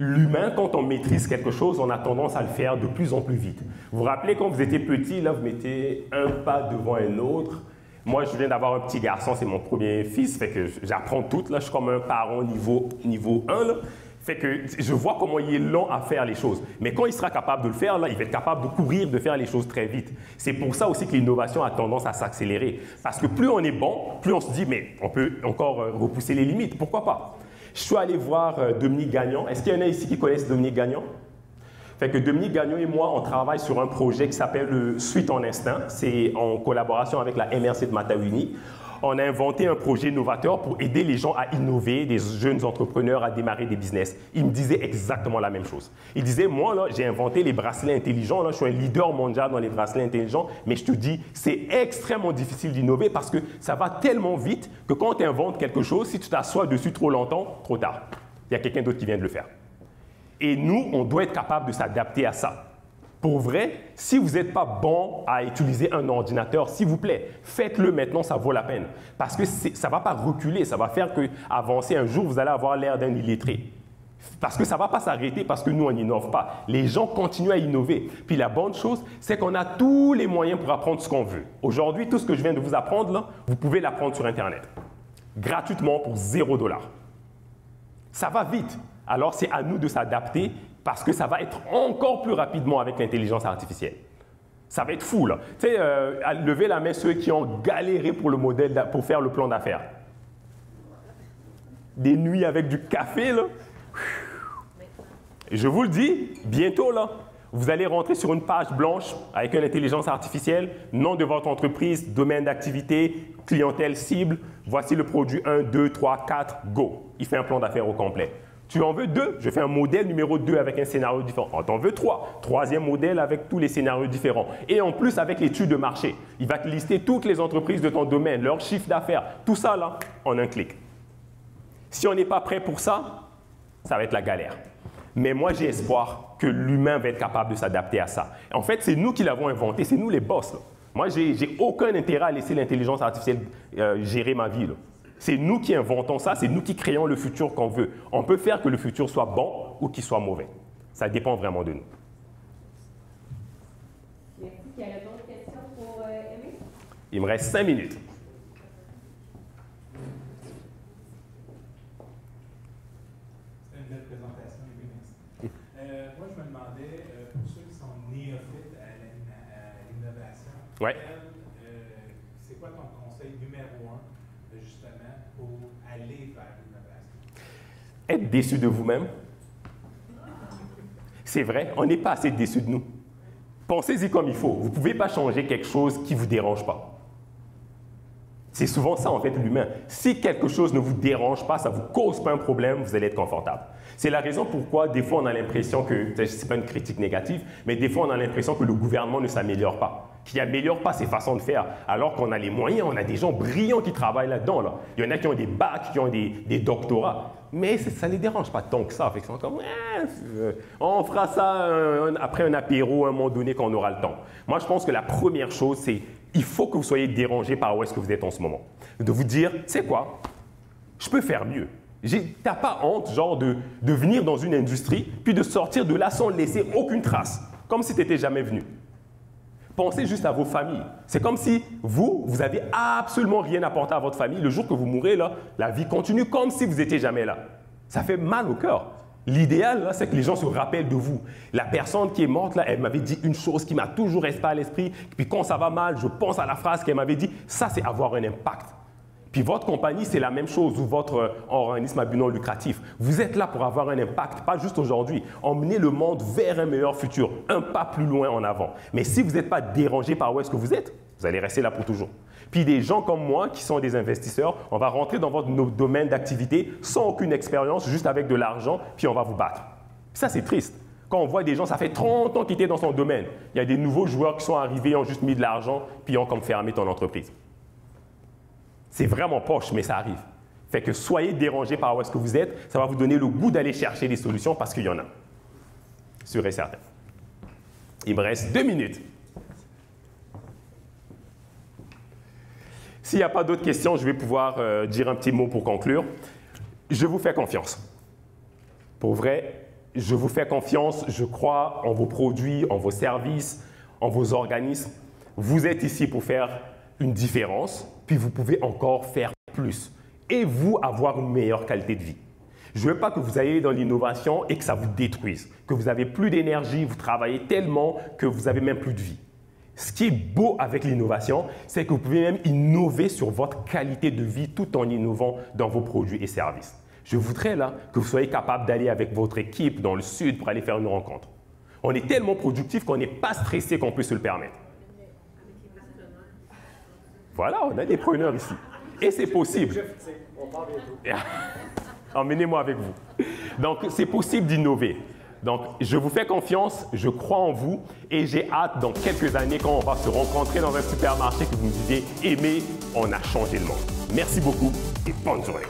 [SPEAKER 1] L'humain, quand on maîtrise quelque chose, on a tendance à le faire de plus en plus vite. Vous vous rappelez, quand vous étiez petit, là, vous mettez un pas devant un autre. Moi, je viens d'avoir un petit garçon, c'est mon premier fils, fait que j'apprends tout. Là, je suis comme un parent niveau 1. Là. Fait que je vois comment il est lent à faire les choses. Mais quand il sera capable de le faire, là, il va être capable de courir, de faire les choses très vite. C'est pour ça aussi que l'innovation a tendance à s'accélérer. Parce que plus on est bon, plus on se dit, mais on peut encore repousser les limites. Pourquoi pas? Je suis allé voir Dominique Gagnon. Est-ce qu'il y en a ici qui connaissent Dominique Gagnon? Fait que Dominique Gagnon et moi, on travaille sur un projet qui s'appelle Suite en Instinct. C'est en collaboration avec la MRC de Matawini. On a inventé un projet novateur pour aider les gens à innover, des jeunes entrepreneurs à démarrer des business. Il me disait exactement la même chose. Il disait, moi, là, j'ai inventé les bracelets intelligents. Là, je suis un leader mondial dans les bracelets intelligents. Mais je te dis, c'est extrêmement difficile d'innover parce que ça va tellement vite que quand tu inventes quelque chose, si tu t'assois dessus trop longtemps, trop tard. Il y a quelqu'un d'autre qui vient de le faire. Et nous, on doit être capable de s'adapter à ça. Pour vrai, si vous n'êtes pas bon à utiliser un ordinateur, s'il vous plaît, faites-le maintenant, ça vaut la peine. Parce que ça ne va pas reculer, ça va faire qu'avancer un jour, vous allez avoir l'air d'un illettré. Parce que ça ne va pas s'arrêter parce que nous, on n'innove pas. Les gens continuent à innover. Puis la bonne chose, c'est qu'on a tous les moyens pour apprendre ce qu'on veut. Aujourd'hui, tout ce que je viens de vous apprendre, là, vous pouvez l'apprendre sur Internet. Gratuitement pour $0. Ça va vite. Alors, c'est à nous de s'adapter parce que ça va être encore plus rapidement avec l'intelligence artificielle. Ça va être fou, là. Tu sais, levez la main ceux qui ont galéré pour le modèle, pour faire le plan d'affaires. Des nuits avec du café, là. Je vous le dis, bientôt, là, vous allez rentrer sur une page blanche avec une intelligence artificielle, nom de votre entreprise, domaine d'activité, clientèle cible, voici le produit 1, 2, 3, 4, go. Il fait un plan d'affaires au complet. Tu en veux 2? Je fais un modèle numéro 2 avec un scénario différent. Oh, tu en veux 3? Troisième modèle avec tous les scénarios différents. Et en plus, avec l'étude de marché. Il va te lister toutes les entreprises de ton domaine, leur chiffre d'affaires. Tout ça, là, en un clic. Si on n'est pas prêt pour ça, ça va être la galère. Mais moi, j'ai espoir que l'humain va être capable de s'adapter à ça. En fait, c'est nous qui l'avons inventé. C'est nous les boss, là. Moi, j'ai aucun intérêt à laisser l'intelligence artificielle gérer ma vie, là. C'est nous qui inventons ça, c'est nous qui créons le futur qu'on veut. On peut faire que le futur soit bon ou qu'il soit mauvais. Ça dépend vraiment de nous.
[SPEAKER 4] Merci. Il y a d'autres questions pour Aimé?
[SPEAKER 1] Il me reste 5 minutes.
[SPEAKER 5] C'est une belle présentation, merci. Moi, je me demandais, pour ceux qui sont néophytes à l'innovation,
[SPEAKER 1] Ouais.
[SPEAKER 5] c'est quoi ton conseil numéro 1 justement pour aller vers l'innovation?
[SPEAKER 1] Être déçu de vous-même. C'est vrai, on n'est pas assez déçu de nous. Pensez-y comme il faut. Vous ne pouvez pas changer quelque chose qui ne vous dérange pas. C'est souvent ça, en fait, l'humain. Si quelque chose ne vous dérange pas, ça ne vous cause pas un problème, vous allez être confortable. C'est la raison pourquoi, des fois, on a l'impression que, ce n'est pas une critique négative, mais des fois, on a l'impression que le gouvernement ne s'améliore pas, qu'il n'améliore pas ses façons de faire, alors qu'on a les moyens, on a des gens brillants qui travaillent là-dedans. Là. Il y en a qui ont des bacs, qui ont des doctorats, mais ça ne les dérange pas tant que ça. Fait qu'ils sont comme, on fera ça après un apéro, à un moment donné, quand on aura le temps. Moi, je pense que la première chose, c'est il faut que vous soyez dérangé par où est-ce que vous êtes en ce moment. De vous dire, tu sais quoi, je peux faire mieux. Tu n'as pas honte, genre, de venir dans une industrie, puis de sortir de là sans laisser aucune trace, comme si tu n'étais jamais venu. Pensez juste à vos familles. C'est comme si vous avez absolument rien apporté à votre famille. Le jour que vous mourrez, là, la vie continue comme si vous n'étiez jamais là. Ça fait mal au cœur. L'idéal, c'est que les gens se rappellent de vous. La personne qui est morte, là, elle m'avait dit une chose qui m'a toujours resté à l'esprit. Puis quand ça va mal, je pense à la phrase qu'elle m'avait dit. Ça, c'est avoir un impact. Puis votre compagnie, c'est la même chose, ou votre organisme à but non lucratif. Vous êtes là pour avoir un impact, pas juste aujourd'hui. Emmener le monde vers un meilleur futur, un pas plus loin en avant. Mais si vous n'êtes pas dérangé par où est-ce que vous êtes, vous allez rester là pour toujours. Puis des gens comme moi, qui sont des investisseurs, on va rentrer dans votre domaine d'activité sans aucune expérience, juste avec de l'argent, puis on va vous battre. Puis ça, c'est triste. Quand on voit des gens, ça fait 30 ans qu'ils étaient dans son domaine. Il y a des nouveaux joueurs qui sont arrivés, ont juste mis de l'argent, puis ont comme fermé ton entreprise. C'est vraiment poche, mais ça arrive. Fait que soyez dérangés par où est-ce que vous êtes, ça va vous donner le goût d'aller chercher des solutions parce qu'il y en a. Sûr et certain. Il me reste 2 minutes. S'il n'y a pas d'autres questions, je vais pouvoir dire un petit mot pour conclure. Je vous fais confiance. Pour vrai, je vous fais confiance. Je crois en vos produits, en vos services, en vos organismes. Vous êtes ici pour faire une différence, puis vous pouvez encore faire plus et vous avoir une meilleure qualité de vie. Je ne veux pas que vous ayez dans l'innovation et que ça vous détruise, que vous n'avez plus d'énergie, vous travaillez tellement que vous n'avez même plus de vie. Ce qui est beau avec l'innovation, c'est que vous pouvez même innover sur votre qualité de vie tout en innovant dans vos produits et services. Je voudrais là que vous soyez capable d'aller avec votre équipe dans le sud pour aller faire une rencontre. On est tellement productif qu'on n'est pas stressé qu'on peut se le permettre. Voilà, on a des preneurs ici. Et c'est possible. Emmenez-moi avec vous. Donc, c'est possible d'innover. Donc, je vous fais confiance, je crois en vous et j'ai hâte dans quelques années quand on va se rencontrer dans un supermarché que vous me disiez « Aimé, on a changé le monde ». Merci beaucoup et bonne journée.